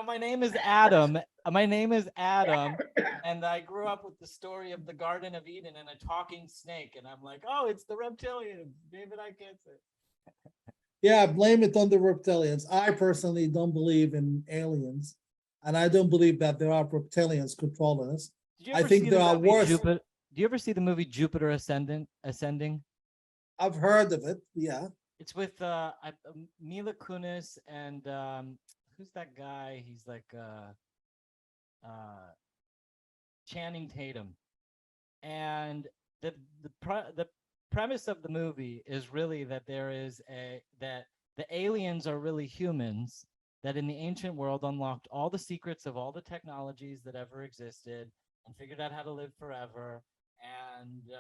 My name is Adam. My name is Adam, and I grew up with the story of the Garden of Eden and a talking snake, and I'm like, oh, it's the reptilians. David Icke gets it. Yeah, blame it on the reptilians. I personally don't believe in aliens, and I don't believe that there are reptilians controlling us. I think there are worse. Do you ever see the movie Jupiter Ascending? I've heard of it. Yeah. It's with Mila Kunis and who's that guy? He's like Channing Tatum. And the premise of the movie is really that that the aliens are really humans that in the ancient world unlocked all the secrets of all the technologies that ever existed and figured out how to live forever and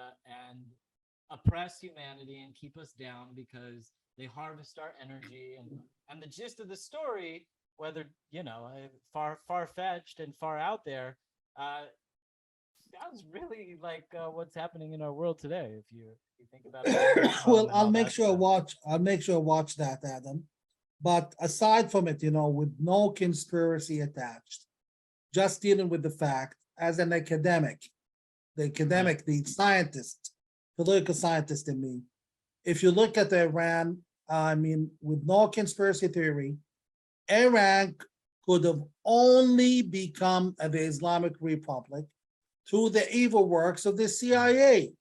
oppress humanity and keep us down because they harvest our energy. And the gist of the story, whether far-fetched and far out there, sounds really like what's happening in our world today. If you think about it. Well, I'll make sure I watch that, Adam. But aside from it, with no conspiracy attached, just dealing with the fact as an academic, the scientist, political scientist in me, if you look at Iran, with no conspiracy theory, Iran could have only become the Islamic Republic through the evil works of the CIA.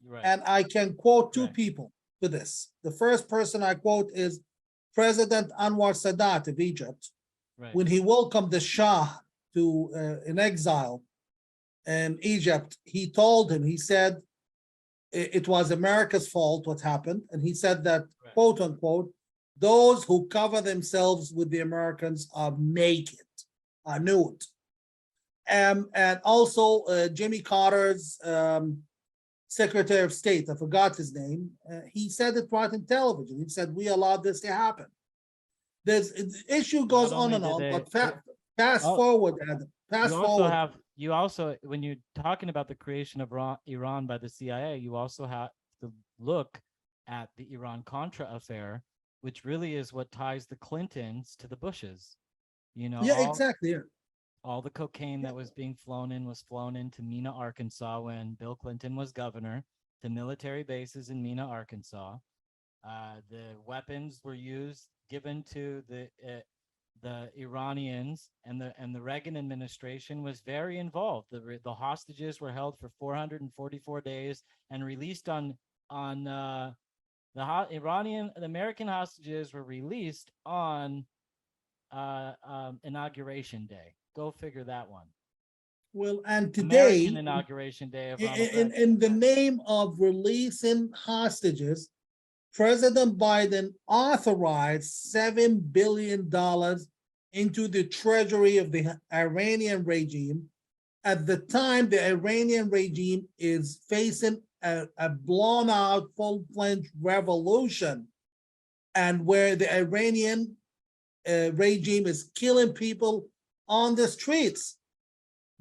Right. And I can quote two people for this. The first person I quote is President Anwar Sadat of Egypt, when he welcomed the Shah to in exile in Egypt. He said it was America's fault what happened, and he said that, quote unquote, those who cover themselves with the Americans are naked, are nude. And also Jimmy Carter's Secretary of State, I forgot his name, he said it right in television. He said, we allowed this to happen. The issue goes on and on, but fast forward, Adam. You also, when you're talking about the creation of Iran by the CIA, you also have to look at the Iran-Contra affair, which really is what ties the Clintons to the Bushes. Yeah, exactly. Yeah. All the cocaine that was being flown into Mena, Arkansas when Bill Clinton was governor, to military bases in Mena, Arkansas. The weapons were given to the Iranians, and the Reagan administration was very involved. The hostages were held for 444 days and released on the American hostages were released on Inauguration Day. Go figure that one. Well, and today, American Inauguration Day of in the name of releasing hostages, President Biden authorized $7 billion into the treasury of the Iranian regime. At the time, the Iranian regime is facing a blown out, full-fledged revolution, and where the Iranian regime is killing people on the streets.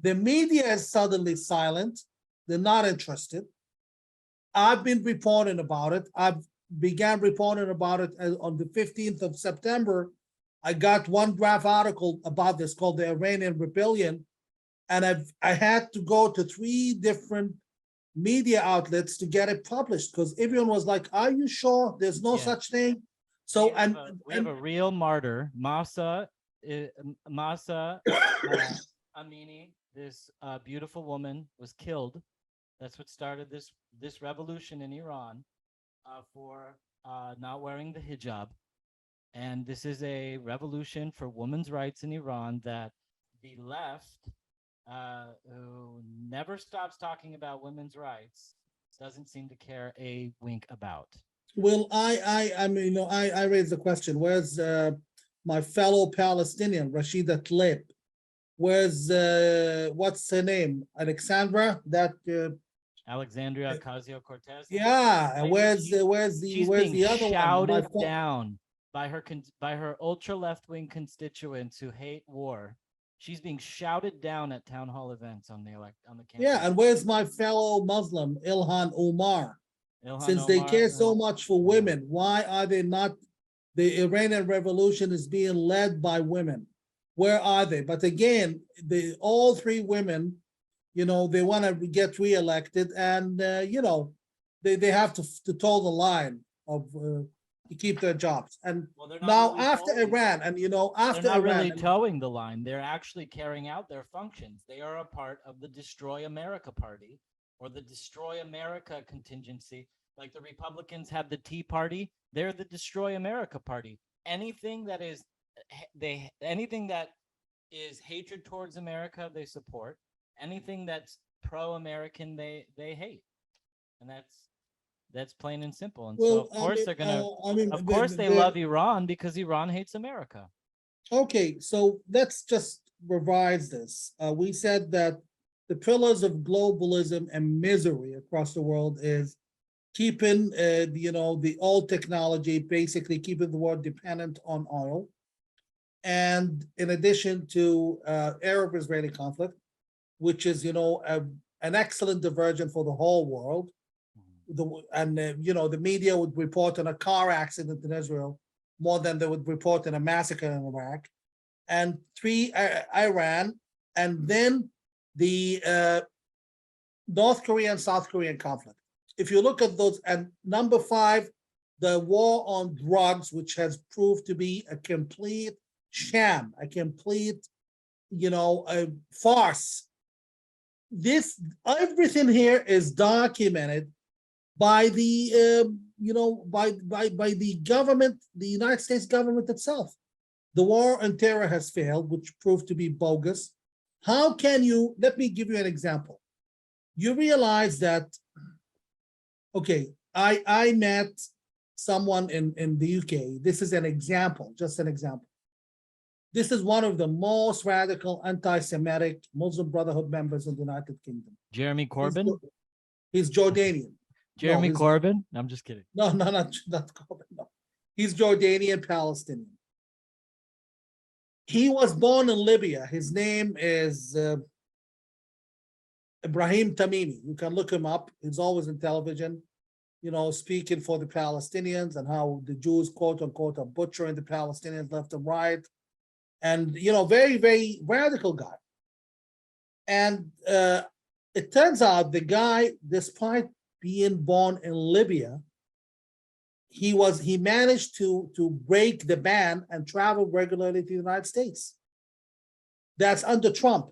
The media is suddenly silent. They're not interested. I've been reporting about it. I've began reporting about it on the 15th of September. I got one draft article about this called the Iranian Rebellion, and I had to go to 3 different media outlets to get it published because everyone was like, "Are you sure there's no Yeah. such thing?" So we have a real martyr, Masa Amini. This beautiful woman was killed. That's what started this revolution in Iran for not wearing the hijab. And this is a revolution for women's rights in Iran that the left, who never stops talking about women's rights, doesn't seem to care a wink about. well, I mean, you know, I raised the question. Where's my fellow Palestinian, Rashida Tlaib? Where's what's her name? Alexandra? That Alexandria Ocasio-Cortez. yeah. And I mean, where's she's the other one? shouted down by her ultra left-wing constituents who hate war. She's being shouted down at town hall events on the campus. Yeah, and where's my fellow Muslim Ilhan Omar? Since they care so much for women, why are they not? The Iranian Revolution is being led by women. Where are they? But again, all three women, you know, they want to get reelected, and you know, they have to toe the line of to keep their jobs. And now really after Iran, and you know, after they're not Iran, really towing the line. They're actually carrying out their functions. They are a part of the Destroy America Party or the Destroy America contingency. Like the Republicans have the Tea Party, they're the Destroy America Party. Anything that is hatred towards America, they support. Anything that's pro-American, they hate, and that's plain and simple. And so of course they're gonna. Of course they love Iran because Iran hates America. Okay, so let's just revise this. We said that the pillars of globalism and misery across the world is keeping, you know, the old technology, basically keeping the world dependent on oil. And in addition to Arab-Israeli conflict, which is, you know, an excellent diversion for the whole world. You know, the media would report on a car accident in Israel more than they would report on a massacre in Iraq. And three, Iran, and then the North Korean, South Korean conflict. If you look at those, and number 5, the war on drugs, which has proved to be a complete sham, a complete, you know, a farce. Everything here is documented by the, you know, by the government, the United States government itself. The war on terror has failed, which proved to be bogus. How can you, let me give you an example. You realize that, okay, I met someone in the UK. This is an example, just an example. This is one of the most radical anti-Semitic Muslim Brotherhood members in the United Kingdom. Jeremy Corbyn? He's Jordanian. Jeremy Corbyn? I'm just kidding. No, not Corbyn. No. He's Jordanian Palestinian. He was born in Libya. His name is Ibrahim Tamimi. You can look him up. He's always in television, you know, speaking for the Palestinians and how the Jews, quote unquote, are butchering the Palestinians left and right. And, you know, very, very radical guy. And it turns out the guy, despite being born in Libya, he managed to break the ban and travel regularly to the United States. That's under Trump.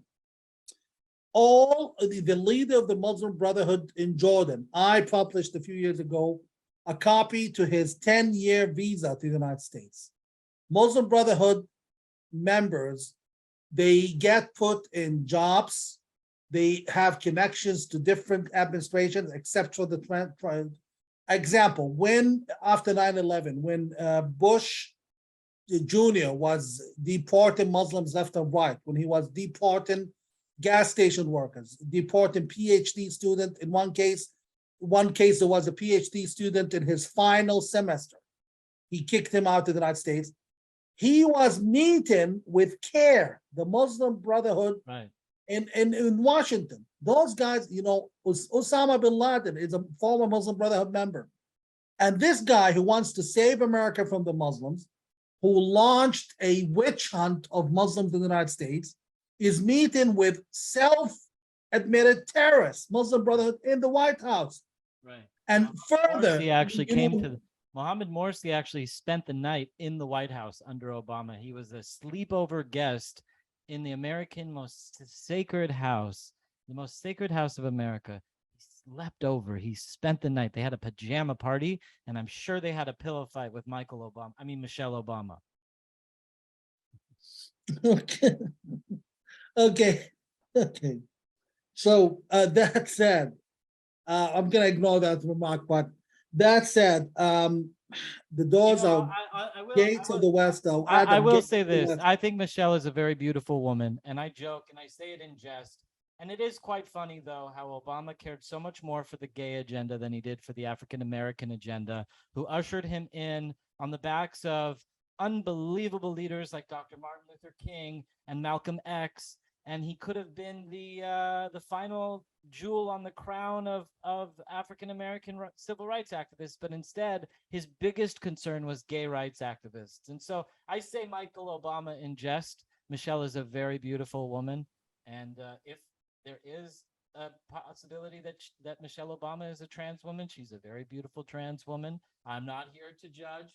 The leader of the Muslim Brotherhood in Jordan, I published a few years ago a copy to his 10-year visa to the United States. Muslim Brotherhood members, they get put in jobs, they have connections to different administrations, except for the example, when after 9/11, when Bush Jr. was deporting Muslims left and right, when he was deporting gas station workers, deporting PhD student. In one case there was a PhD student in his final semester. He kicked him out of the United States. He was meeting with CARE, the Muslim Brotherhood, right, in Washington. Those guys, you know, Osama bin Laden is a former Muslim Brotherhood member. And this guy who wants to save America from the Muslims, who launched a witch hunt of Muslims in the United States, is meeting with admitted terrorists, Muslim Brotherhood in the White House. Right. And further, Morsi actually you came know, to Mohammed Morsi actually spent the night in the White House under Obama. He was a sleepover guest in the American most sacred house, the most sacred house of America. He slept over. He spent the night. They had a pajama party, and I'm sure they had a pillow fight with Michelle Obama. Okay. Okay. So that said, I'm gonna ignore that remark, but that said, the doors are gates of the West, though. I will Gates say of the this. West. I think Michelle is a very beautiful woman, and I joke and I say it in jest. And it is quite funny, though, how Obama cared so much more for the gay agenda than he did for the African American agenda, who ushered him in on the backs of unbelievable leaders like Dr. Martin Luther King and Malcolm X. And he could have been the final jewel on the crown of African American civil rights activists, but instead his biggest concern was gay rights activists. And so I say Michael Obama in jest. Michelle is a very beautiful woman, and if there is a possibility that Michelle Obama is a trans woman, she's a very beautiful trans woman. I'm not here to judge,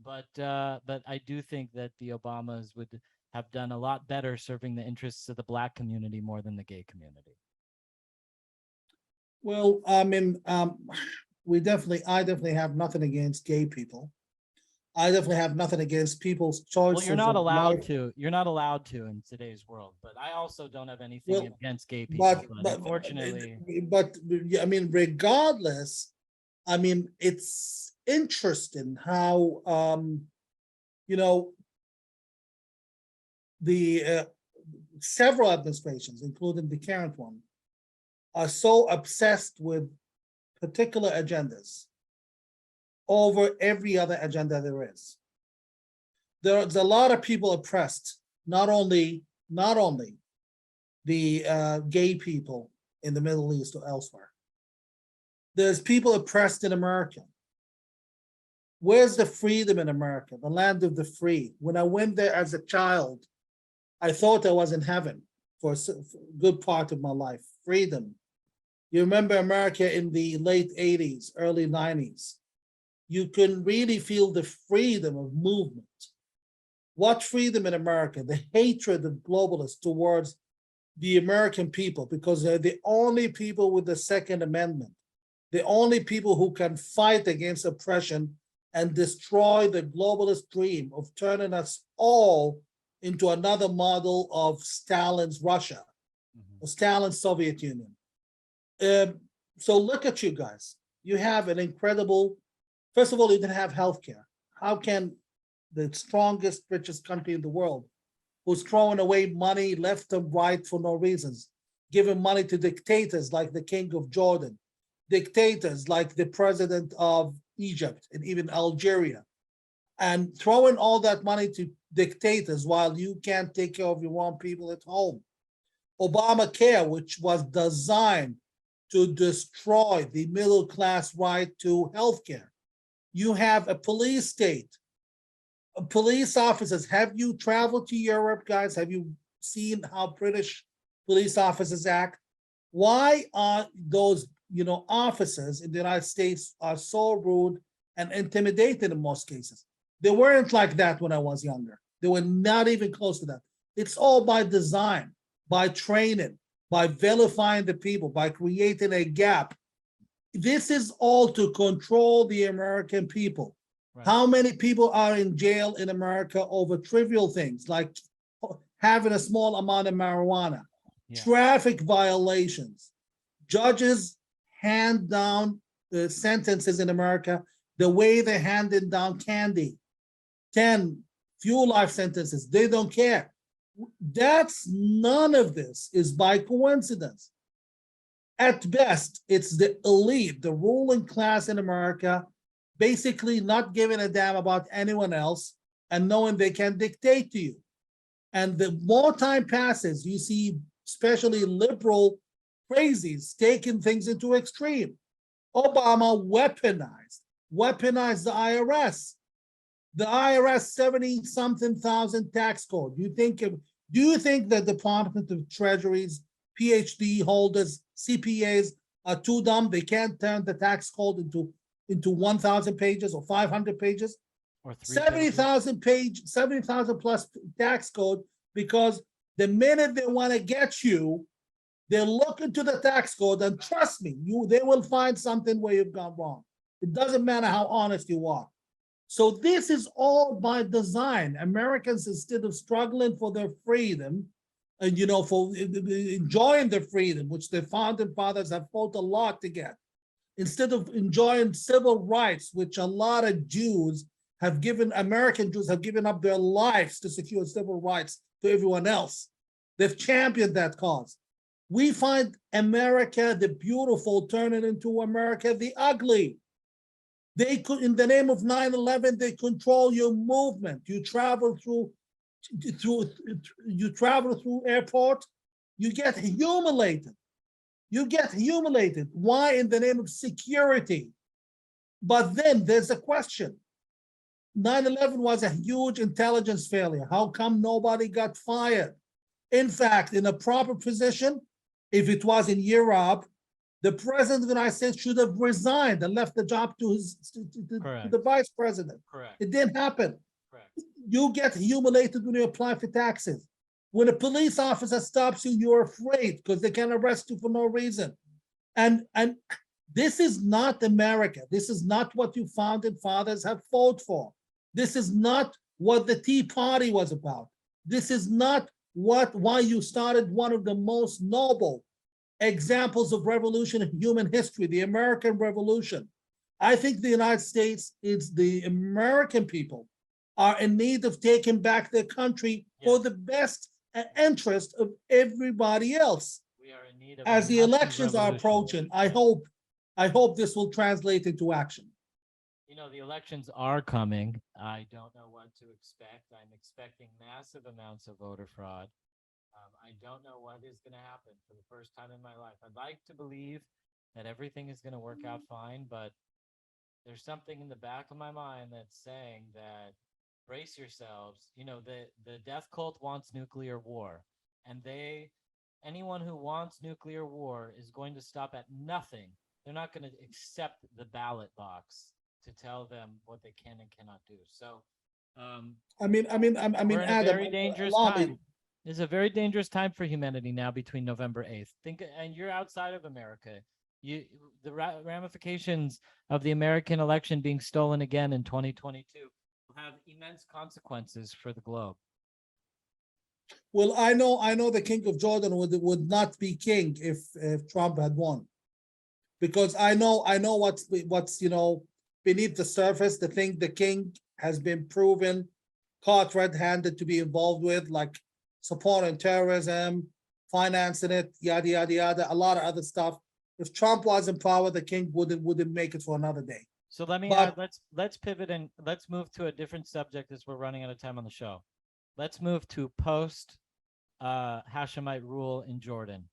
but I do think that the Obamas would have done a lot better serving the interests of the Black community more than the gay community. Well, I mean, I definitely have nothing against gay people. I definitely have nothing against people's choices. Well, you're not of allowed life. to. You're not allowed to in today's world. But I also don't have anything Well, against gay people. But Unfortunately, I mean, regardless, I mean, it's interesting how you know, the several administrations, including the current one, are so obsessed with particular agendas over every other agenda there is. There's a lot of people oppressed, not only the gay people in the Middle East or elsewhere. There's people oppressed in America. Where's the freedom in America, the land of the free? When I went there as a child, I thought I was in heaven for a good part of my life. Freedom. You remember America in the late 80s, early 90s. You can really feel the freedom of movement. What freedom in America? The hatred of globalists towards the American people, because they're the only people with the Second Amendment, the only people who can fight against oppression and destroy the globalist dream of turning us all into another model of Stalin's Russia, or Stalin's Soviet Union. So look at you guys. You have an incredible, first of all, you didn't have healthcare. How can the strongest, richest country in the world, who's throwing away money left and right for no reasons, giving money to dictators like the King of Jordan, dictators like the president of Egypt and even Algeria, and throwing all that money to dictators while you can't take care of your own people at home. Obamacare, which was designed to destroy the middle class right to healthcare. You have a police state, police officers. Have you traveled to Europe, guys? Have you seen how British police officers act? Why are those, officers in the United States are so rude and intimidated in most cases? They weren't like that when I was younger. They were not even close to that. It's all by design, by training, by vilifying the people, by creating a gap. This is all to control the American people. Right. How many people are in jail in America over trivial things like having a small amount of marijuana, traffic violations? Judges hand down the sentences in America the way they handed down candy. 10 few life sentences. They don't care. None of this is by coincidence. At best, it's the elite, the ruling class in America, basically not giving a damn about anyone else and knowing they can dictate to you. And the more time passes, you see, especially liberal crazies taking things into extreme. Obama weaponized the IRS. The IRS 70-something thousand tax code. Do you think the Department of Treasury's PhD holders, CPAs are too dumb. They can't turn the tax code into 1,000 pages or 500 pages. Or 70,000 plus tax code, because the minute they want to get you, they look into the tax code, and trust me, they will find something where you've gone wrong. It doesn't matter how honest you are. So this is all by design. Americans, instead of struggling for their freedom and, for enjoying their freedom, which their founding fathers have fought a lot to get, instead of enjoying civil rights, which a lot of American Jews have given up their lives to secure civil rights to everyone else. They've championed that cause. We find America the beautiful turning into America the ugly. They could, in the name of 9/11, they control your movement. You travel through airport, you get humiliated. Why? In the name of security. But then there's a question. 9/11 was a huge intelligence failure. How come nobody got fired? In fact, in a proper position, if it was in Europe, the president of the United States should have resigned and left the job to the vice president. Correct. It didn't happen. Correct. You get humiliated when you apply for taxes. When a police officer stops you, you're afraid because they can arrest you for no reason. And this is not America. This is not what your founding fathers have fought for. This is not what the Tea Party was about. This is not why you started one of the most noble examples of revolution in human history, the American Revolution. I think the United States, the American people are in need of taking back their country for the best interest of everybody else. We are in need of as the elections are approaching, I hope this will translate into action. The elections are coming. I don't know what to expect. I'm expecting massive amounts of voter fraud. I don't know what is going to happen for the first time in my life. I'd like to believe that everything is going to work out fine, but there's something in the back of my mind that's saying that brace yourselves. The death cult wants nuclear war, and anyone who wants nuclear war is going to stop at nothing. They're not going to accept the ballot box to tell them what they can and cannot do. So, we're in a very dangerous time. It's a very dangerous time for humanity now between November 8th. And you're outside of America. The ramifications of the American election being stolen again in 2022 will have immense consequences for the globe. Well, I know the king of Jordan would not be king if Trump had won, because I know what's beneath the surface, the thing the king has been proven caught red-handed to be involved with, like supporting terrorism, financing it, yada yada yada, a lot of other stuff. If Trump was in power, the king wouldn't make it for another day. So let's pivot and let's move to a different subject as we're running out of time on the show. Let's move to post Hashemite rule in Jordan.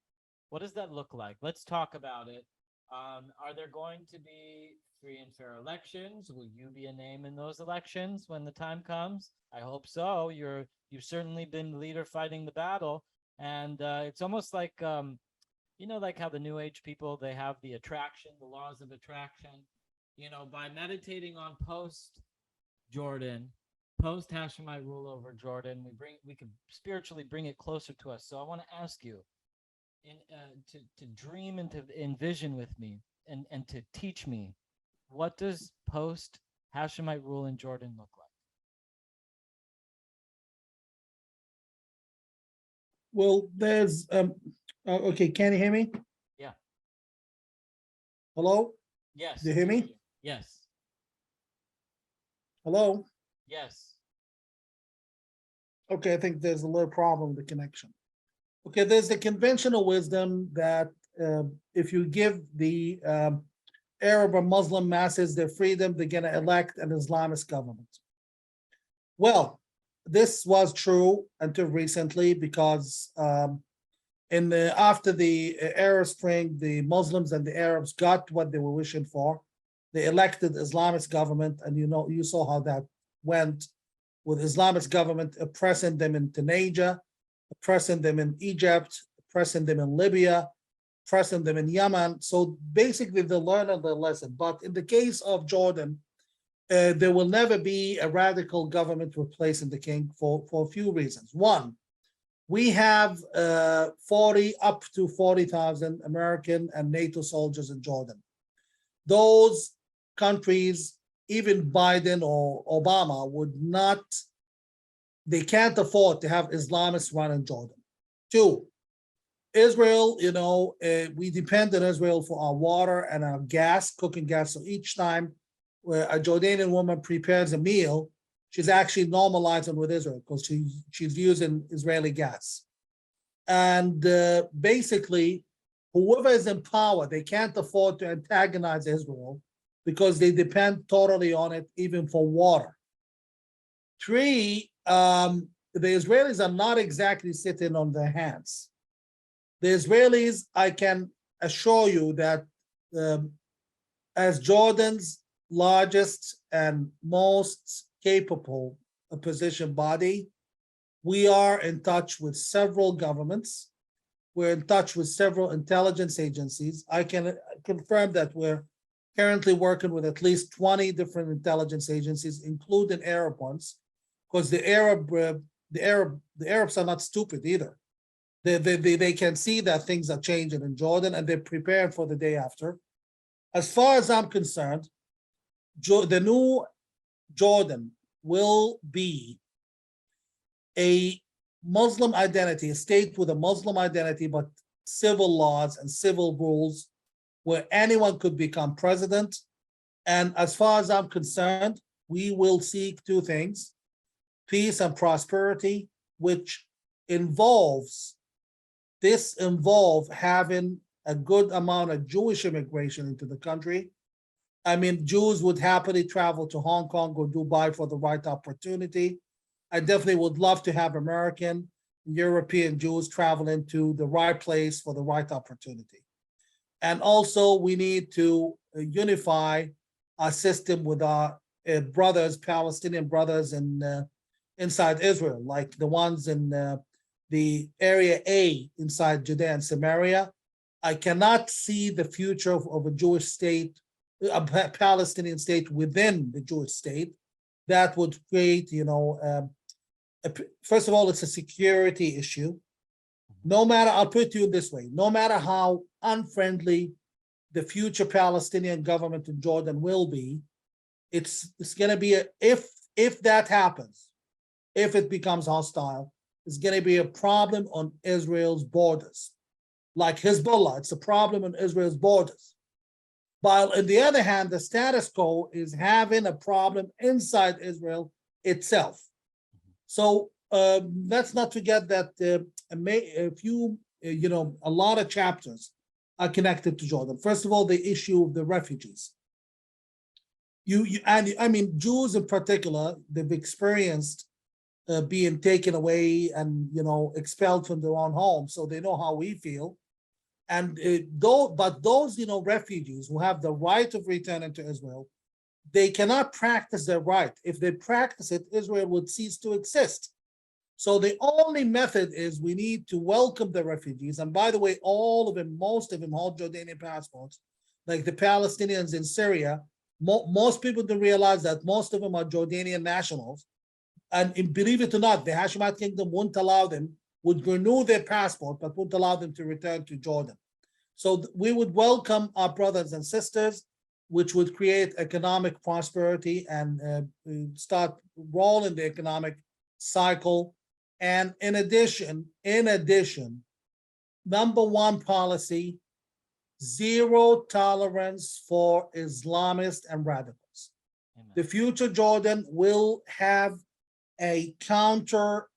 What does that look like? Let's talk about it. Are there going to be free and fair elections? Will you be a name in those elections when the time comes? I hope so. You've certainly been the leader fighting the battle, and it's almost like like how the New Age people, they have the laws of attraction. By meditating on post Jordan, post Hashemite rule over Jordan, we can spiritually bring it closer to us. So I want to ask you, to dream and to envision with me and to teach me, what does post Hashemite rule in Jordan look like? Well, there's okay, can you hear me? Yeah. Hello? Yes. Do you hear me? Yes. Hello? Yes. Okay, I think there's a little problem with the connection. Okay, there's the conventional wisdom that if you give the Arab or Muslim masses their freedom, they're going to elect an Islamist government. Well, this was true until recently, because after the Arab Spring, the Muslims and the Arabs got what they were wishing for. They elected Islamist government, and you saw how that went, with Islamist government oppressing them in Tunisia, oppressing them in Egypt, pressing them in Libya, pressing them in Yemen. So basically, they learn their lesson. But in the case of Jordan, there will never be a radical government replacing the king for a few reasons. One, we have 40 up to 40,000 American and NATO soldiers in Jordan. Those countries, even Biden or Obama, would not, they can't afford to have Islamists run in Jordan. Two, Israel, we depend on Israel for our water and our gas, cooking gas. So each time where a Jordanian woman prepares a meal, she's actually normalizing with Israel because she's using Israeli gas. And basically, whoever is in power, they can't afford to antagonize Israel because they depend totally on it, even for water. Three, the Israelis are not exactly sitting on their hands. The Israelis, I can assure you that as Jordan's largest and most capable opposition body, we are in touch with several governments. We're in touch with several intelligence agencies. I can confirm that we're currently working with at least 20 different intelligence agencies, including Arab ones, because the Arabs are not stupid either. They can see that things are changing in Jordan and they're prepared for the day after. As far as I'm concerned, the new Jordan will be a Muslim identity, a state with a Muslim identity, but civil laws and civil rules where anyone could become president. And as far as I'm concerned, we will seek two things: peace and prosperity, which involves having a good amount of Jewish immigration into the country. I mean, Jews would happily travel to Hong Kong or Dubai for the right opportunity. I definitely would love to have American, European Jews traveling to the right place for the right opportunity. And also, we need to unify our system with our brothers, Palestinian brothers inside Israel, like the ones in the Area A inside Judea and Samaria. I cannot see the future of a Jewish state, a Palestinian state within the Jewish state. That would create, first of all, it's a security issue. No matter, I'll put it to you this way, no matter how unfriendly the future Palestinian government in Jordan will be, it's going to be, if that happens, if it becomes hostile, it's going to be a problem on Israel's borders. Like Hezbollah, it's a problem on Israel's borders. While on the other hand, the status quo is having a problem inside Israel itself. So let's not forget that a lot of chapters are connected to Jordan. First of all, the issue of the refugees. Jews in particular, they've experienced being taken away and expelled from their own home, so they know how we feel. And those refugees who have the right of returning to Israel, they cannot practice their right. If they practice it, Israel would cease to exist. So the only method is we need to welcome the refugees. And by the way, all of them, most of them hold Jordanian passports, like the Palestinians in Syria. Most people don't realize that most of them are Jordanian nationals. And believe it or not, the Hashemite kingdom won't allow them, would renew their passport, but won't allow them to return to Jordan. So we would welcome our brothers and sisters, which would create economic prosperity and start rolling the economic cycle. And in addition, number one policy, zero tolerance for Islamists and radicals. Amen. The future Jordan will have a counter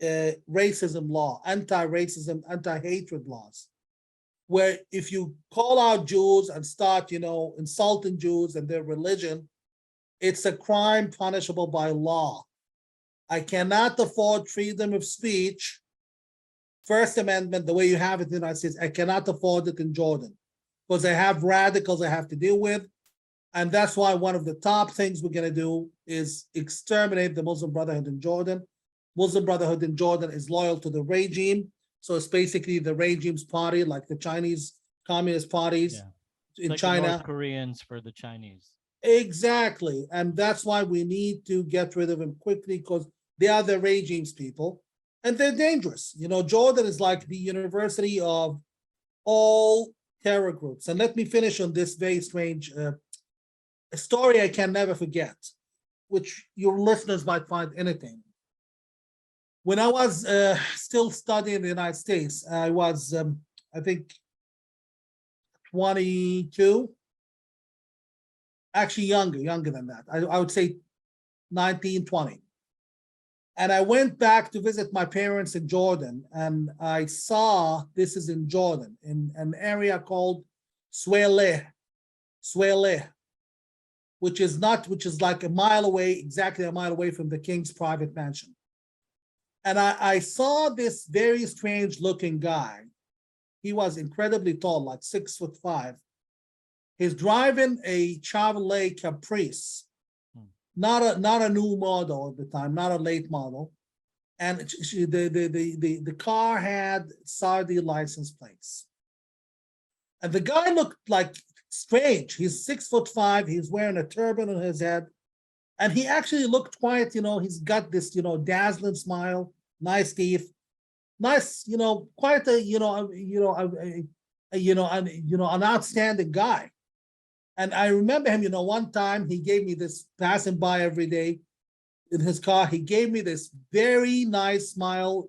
racism law, anti-racism, anti-hatred laws, where if you call out Jews and start, insulting Jews and their religion, it's a crime punishable by law. I cannot afford freedom of speech, First Amendment, the way you have it in the United States. I cannot afford it in Jordan because I have radicals I have to deal with. And that's why one of the top things we're going to do is exterminate the Muslim Brotherhood in Jordan. Muslim Brotherhood in Jordan is loyal to the regime. So it's basically the regime's party, like the Chinese Communist parties Yeah. in Like the China. North Koreans for the Chinese. Exactly. And that's why we need to get rid of them quickly, because they are the regime's people and they're dangerous. You know, Jordan is like the university of all terror groups. And let me finish on this very strange story I can never forget, which your listeners might find entertaining. When I was still studying in the United States, I was, I think, 22, actually younger than that. I would say 19, 20. And I went back to visit my parents in Jordan, and I saw, this is in Jordan, in an area called Swaleh, which is like a mile away, exactly a mile away from the king's private mansion. And I saw this very strange looking guy. He was incredibly tall, like 6'5". He's driving a Chevrolet Caprice, not a new model at the time, not a late model. And the car had Saudi license plates. And the guy looked like strange. He's 6'5". He's wearing a turban on his head. And he actually looked quite, he's got this, dazzling smile, nice teeth, nice, quite an outstanding guy. And I remember him, one time he gave me this, passing by every day in his car, he gave me this very nice smile,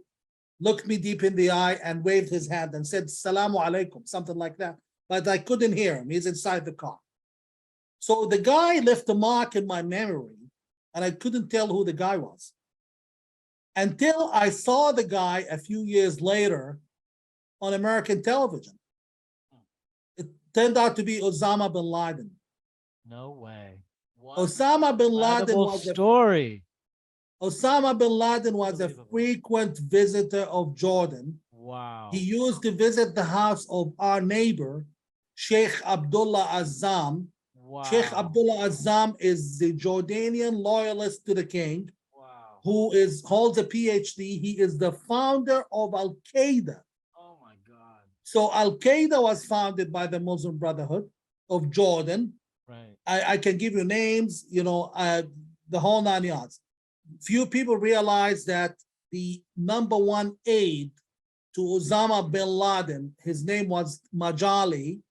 looked me deep in the eye and waved his hand and said, "Salamu alaikum," something like that. But I couldn't hear him. He's inside the car. So the guy left a mark in my memory, and I couldn't tell who the guy was until I saw the guy a few years later on American television. It turned out to be Osama bin Laden. No way. What Osama bin Laden incredible was story. Osama bin Laden was a Unbelievable. frequent visitor of Jordan. Wow. He used to visit the house of our neighbor, Sheikh Abdullah Azzam. Wow. Sheikh Abdullah Azzam is the Jordanian loyalist to the king, Wow. who holds a PhD. He is the founder of Al-Qaeda. Oh my God. So Al-Qaeda was founded by the Muslim Brotherhood of Jordan. Right. I can give you names, the whole 9 yards. Few people realize that the number one aide to Osama bin Laden, his name was Majali,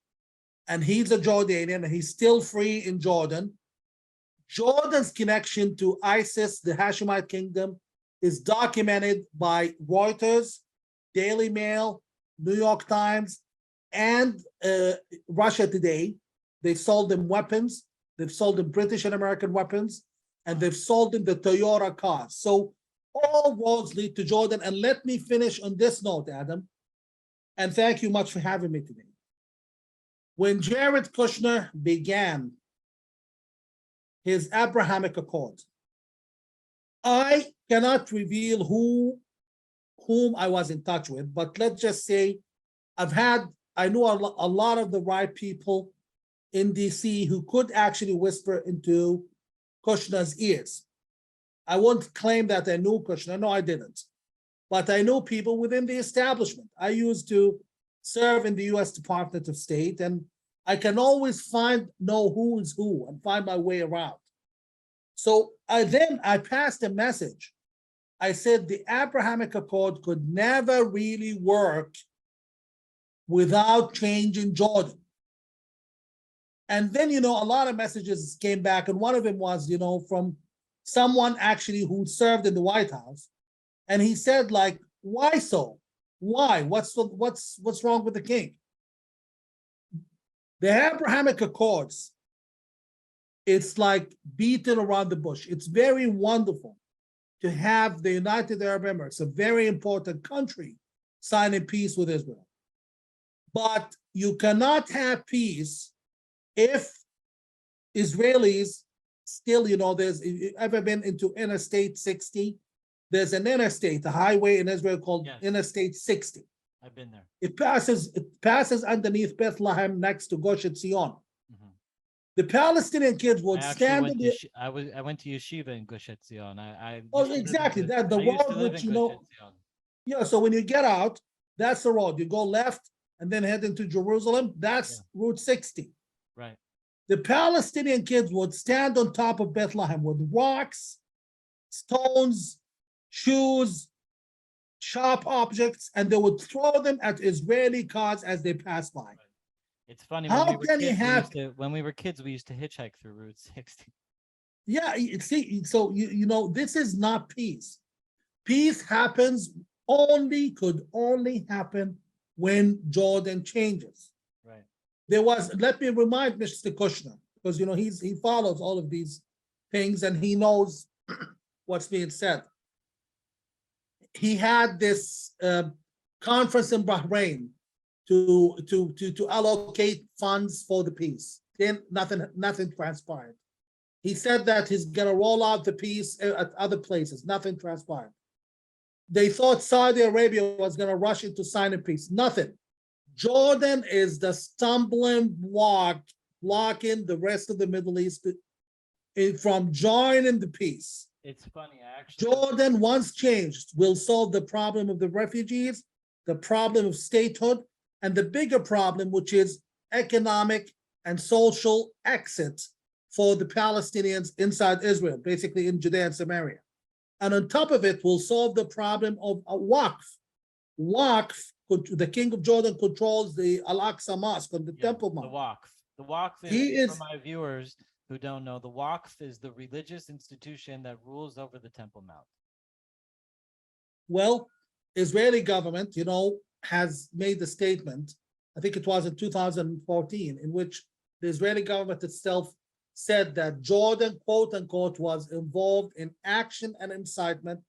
and he's a Jordanian, and he's still free in Jordan. Jordan's connection to ISIS, the Hashemite kingdom, is documented by Reuters, Daily Mail, New York Times, and Russia Today. They sold them weapons. They've sold them British and American weapons, and they've sold them the Toyota cars. So all roads lead to Jordan. And let me finish on this note, Adam, and thank you much for having me today. When Jared Kushner began his Abrahamic Accord, I cannot reveal whom I was in touch with, but let's just say I knew a lot of the right people in DC who could actually whisper into Kushner's ears. I won't claim that I knew Kushner. No, I didn't. But I know people within the establishment. I used to serve in the US Department of State, and I can always know who is who and find my way around. So I passed a message. I said the Abrahamic Accord could never really work without changing Jordan. And then, a lot of messages came back, and one of them was, from someone actually who served in the White House. And he said, like, why so? Why? What's wrong with the king? The Abrahamic Accords, it's like beating around the bush. It's very wonderful to have the United Arab Emirates, a very important country, signing peace with Israel. But you cannot have peace if Israelis still, there's, if you've ever been into Interstate 60, there's an interstate, a highway in Israel called Interstate 60. I've been there. It passes underneath Bethlehem next to Gush Etzion. The Palestinian kids would stand in the. I went to yeshiva in Gush Etzion. Oh, exactly. That the road which Yeah. so when you get out, That's the road. You go left and then head into Jerusalem. That's Route 60. Right. The Palestinian kids would stand on top of Bethlehem with rocks, stones, shoes, sharp objects, and they would throw them at Israeli cars as they passed by. It's funny, How when we were can you kids, have- when we were kids, we used to hitchhike through Route 60. Yeah, see, so you know, this is not peace. Peace could only happen when Jordan changes. Right. There was, let me remind Mr. Kushner, because you know he follows all of these things and he knows what's being said. He had this conference in Bahrain to allocate funds for the peace. Then nothing transpired. He said that he's gonna roll out the peace at other places. Nothing transpired. They thought Saudi Arabia was gonna rush into signing peace. Nothing. Jordan is the stumbling block blocking the rest of the Middle East from joining the peace. It's funny, actually. Jordan, once changed, will solve the problem of the refugees, the problem of statehood, and the bigger problem, which is economic and social exit for the Palestinians inside Israel, basically in Judea and Samaria. And on top of it, will solve the problem of a Waqf. Waqf, the king of Jordan controls the Al-Aqsa Mosque on the Temple Mount. The Waqf. The Waqf He is, is- for my viewers who don't know, the Waqf is the religious institution that rules over the Temple Mount. Well, Israeli government, you know, has made the statement, I think it was in 2014, in which the Israeli government itself said that Jordan, quote unquote, was involved in action and incitement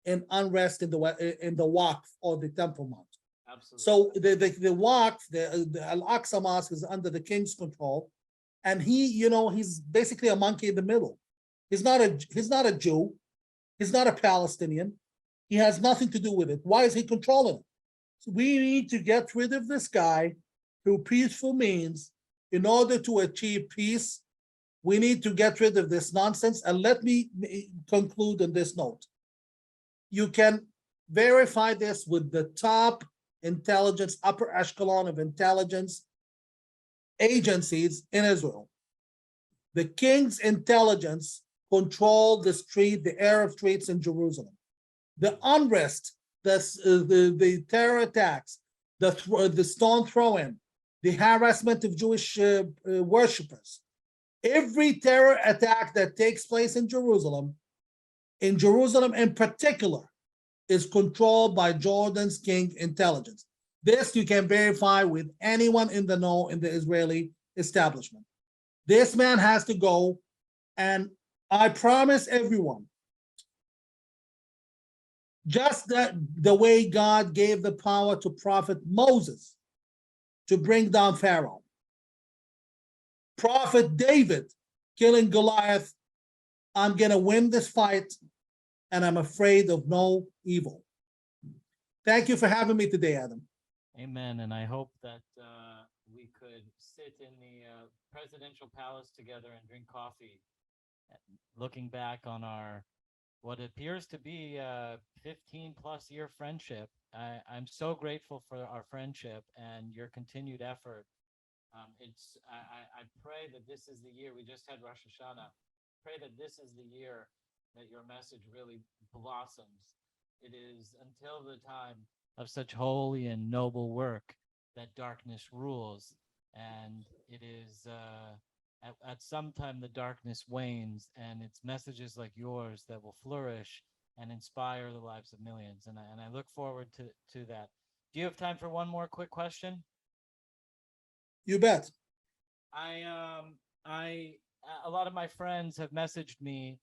in unrest in the Waqf or the Temple Mount. Absolutely. So the Waqf, the Al-Aqsa Mosque is under the king's control, and he, you know, he's basically a monkey in the middle. He's not a Jew, he's not a Palestinian. He has nothing to do with it. Why is he controlling it? So we need to get rid of this guy through peaceful means in order to achieve peace. We need to get rid of this nonsense. And let me conclude on this note. You can verify this with the top intelligence, upper echelon of intelligence agencies in Israel. The king's intelligence controlled the Arab streets in Jerusalem. The unrest, the terror attacks, the stone throwing, the harassment of Jewish worshippers. Every terror attack that takes place in Jerusalem in particular, is controlled by Jordan's king intelligence. This you can verify with anyone in the know in the Israeli establishment. This man has to go, and I promise everyone, just that the way God gave the power to Prophet Moses to bring down Pharaoh, Prophet David killing Goliath, I'm gonna win this fight, and I'm afraid of no evil. Thank you for having me today, Adam. Amen. And I hope that we could sit in the presidential palace together and drink coffee, looking back on our what appears to be a 15+ year friendship. I'm so grateful for our friendship and your continued effort. I pray that this is the year. We just had Rosh Hashanah. Pray that this is the year that your message really blossoms. It is until the time of such holy and noble work that darkness rules, and it is at some time the darkness wanes, and it's messages like yours that will flourish and inspire the lives of millions. And I look forward to that. Do you have time for one more quick question? You bet. A lot of my friends have messaged me.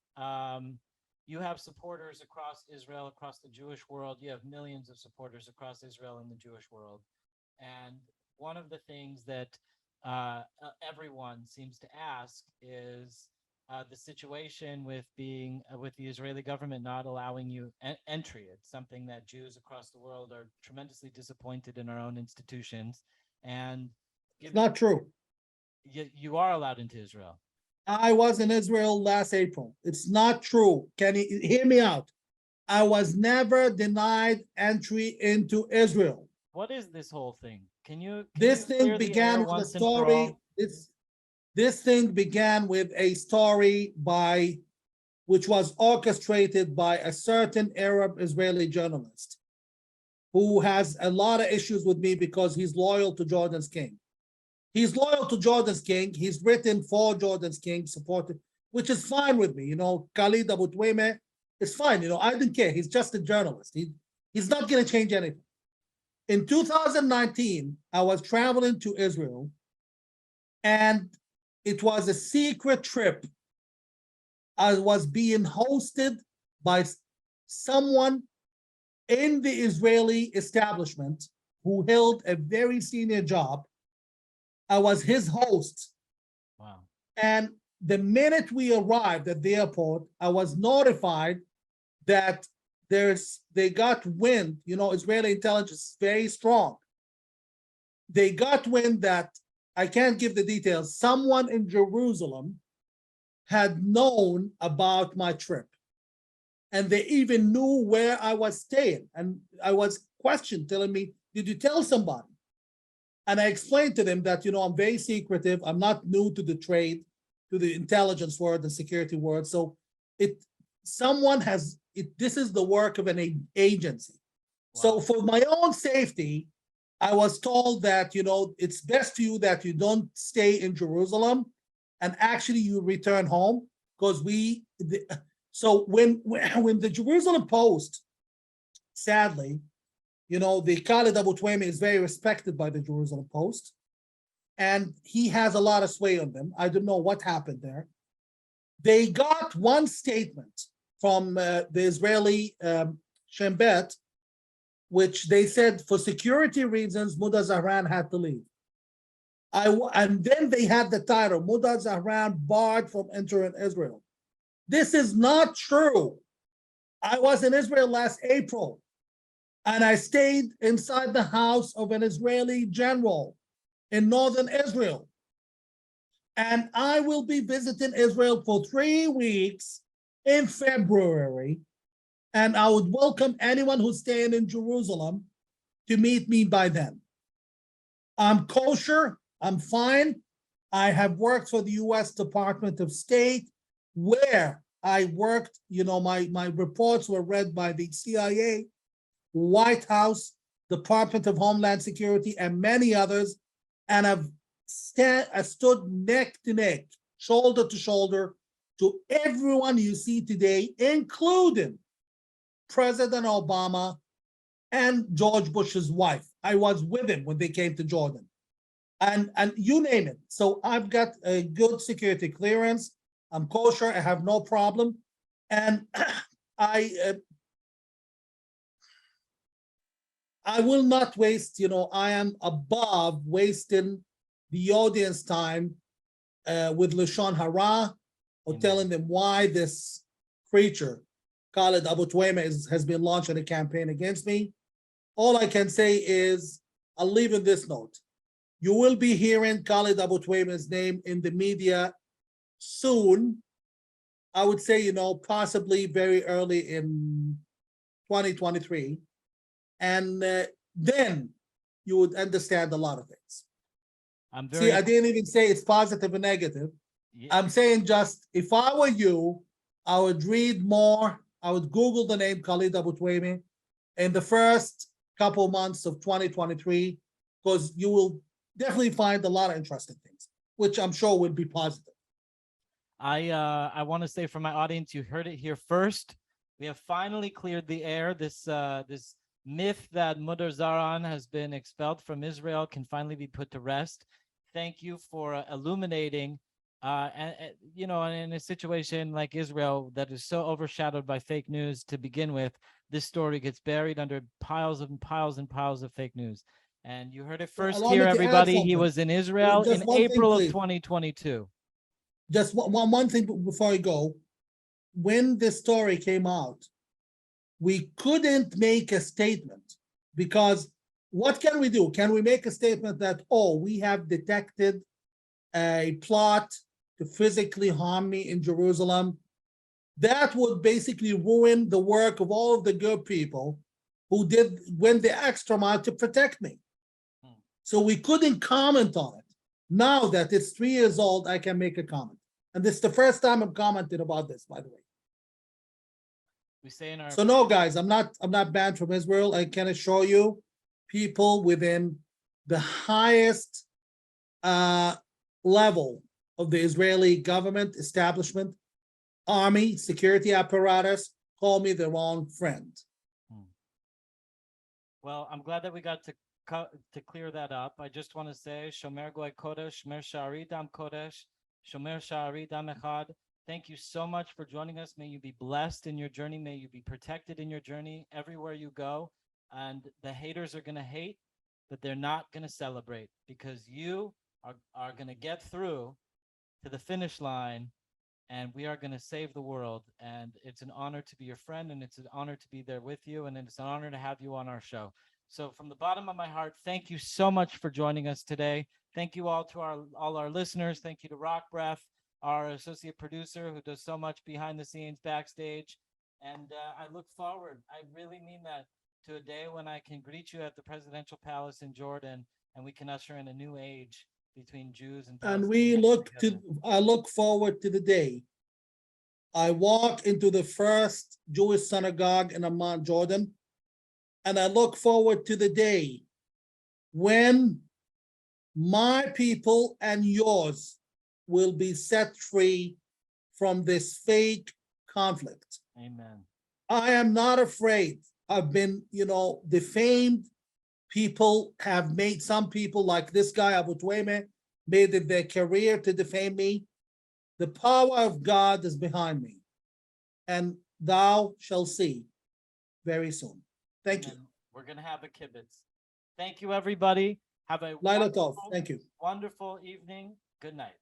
You have supporters across Israel, across the Jewish world. You have millions of supporters across Israel and the Jewish world. And one of the things that everyone seems to ask is the situation with with the Israeli government not allowing you entry. It's something that Jews across the world are tremendously disappointed in our own institutions. And It's not true. You are allowed into Israel. I was in Israel last April. It's not true. Can you hear me out? I was never denied entry into Israel. What is this whole thing? Can you This clear thing the began air with a once and for story. all? This thing began with a story which was orchestrated by a certain Arab Israeli journalist who has a lot of issues with me because he's loyal to Jordan's king. He's loyal to Jordan's king. He's written for Jordan's king, supported, which is fine with me. Khalid Abu Tuwaimeh is fine. I didn't care. He's just a journalist. He's not going to change anything. In 2019, I was traveling to Israel, and it was a secret trip. I was being hosted by someone in the Israeli establishment who held a very senior job. I was his host. Wow. And the minute we arrived at the airport, I was notified that they got wind. Israeli intelligence is very strong. They got wind that, I can't give the details, someone in Jerusalem had known about my trip. And they even knew where I was staying. And I was questioned, telling me, did you tell somebody? And I explained to them that, I'm very secretive. I'm not new to the trade, to the intelligence world, the security world. So this is the work of an agency. Wow. So for my own safety, I was told that, it's best for you that you don't stay in Jerusalem and actually you return home, because so when the Jerusalem Post, sadly, the Khalid Abu Tuwaimeh is very respected by the Jerusalem Post, and he has a lot of sway on them. I don't know what happened there. They got one statement from the Israeli Shem Bet, which they said for security reasons, Mudar Zahran had to leave. And then they had the title, Mudar Zahran barred from entering Israel. This is not true. I was in Israel last April, and I stayed inside the house of an Israeli general in northern Israel. And I will be visiting Israel for 3 weeks in February, and I would welcome anyone who's staying in Jerusalem to meet me by then. I'm kosher, I'm fine. I have worked for the US Department of State, where I worked, my reports were read by the CIA, White House, Department of Homeland Security, and many others. And I stood neck to neck, shoulder to shoulder, to everyone you see today, including President Obama and George Bush's wife. I was with him when they came to Jordan. And you name it. So I've got a good security clearance. I'm kosher, I have no problem. And I will not waste, I am above wasting the audience time with Lashon Hara, or telling them why this creature, Khalid Abu Tuwaimeh, has been launching a campaign against me. All I can say is, I'll leave in this note. You will be hearing Khalid Abu Tuwaimeh's name in the media soon. I would say, possibly very early in 2023. And then you would understand a lot of things. See, I didn't even say it's positive or negative. Yeah. I'm saying just, if I were you, I would read more. I would Google the name Khalid Abu Tuwaimeh in the first couple months of 2023, because you will definitely find a lot of interesting things, which I'm sure will be positive. I want to say for my audience, you heard it here first. We have finally cleared the air. This myth that Mudar Zahran has been expelled from Israel can finally be put to rest. Thank you for illuminating. And in a situation like Israel that is so overshadowed by fake news to begin with, this story gets buried under piles and piles and piles of fake news. And you heard it first here, everybody. He was in Israel in April of 2022. Just one thing before I go. When this story came out, we couldn't make a statement, because what can we do? Can we make a statement that, we have detected a plot to physically harm me in Jerusalem? That would basically ruin the work of all of the good people who went the extra mile to protect me. So we couldn't comment on it. Now that it's 3 years old, I can make a comment. And this is the first time I'm commenting about this, by the way. We say in our So no, guys, I'm not banned from Israel. I can assure you, people within the highest level of the Israeli government establishment, army, security apparatus, call me the wrong friend. Well, I'm glad that we got to clear that up. I just want to say, Shomer Goy Kodesh, Shomer Sha'ari Dam Kodesh, Shomer Sha'ari Dam Echad. Thank you so much for joining us. May you be blessed in your journey. May you be protected in your journey everywhere you go. And the haters are going to hate, but they're not going to celebrate, because you are going to get through to the finish line, and we are going to save the world. And it's an honor to be your friend, and it's an honor to be there with you, and it's an honor to have you on our show. So from the bottom of my heart, thank you so much for joining us today. Thank you all to all our listeners. Thank you to Rock Breath, our associate producer, who does so much behind the scenes, backstage. And I look forward, I really mean that, to a day when I can greet you at the presidential palace in Jordan, and we can usher in a new age between Jews and Palestinians. I look forward to the day I walk into the first Jewish synagogue in Amman, Jordan, and I look forward to the day when my people and yours will be set free from this fake conflict. Amen. I am not afraid. I've been, defamed. People have made, some people like this guy, Abu Tuweme, made it their career to defame me. The power of God is behind me, and thou shall see very soon. Thank you. We're going to have a kibbutz. Thank you, everybody. Have a Laila Tov. Thank you. Wonderful evening. Good night.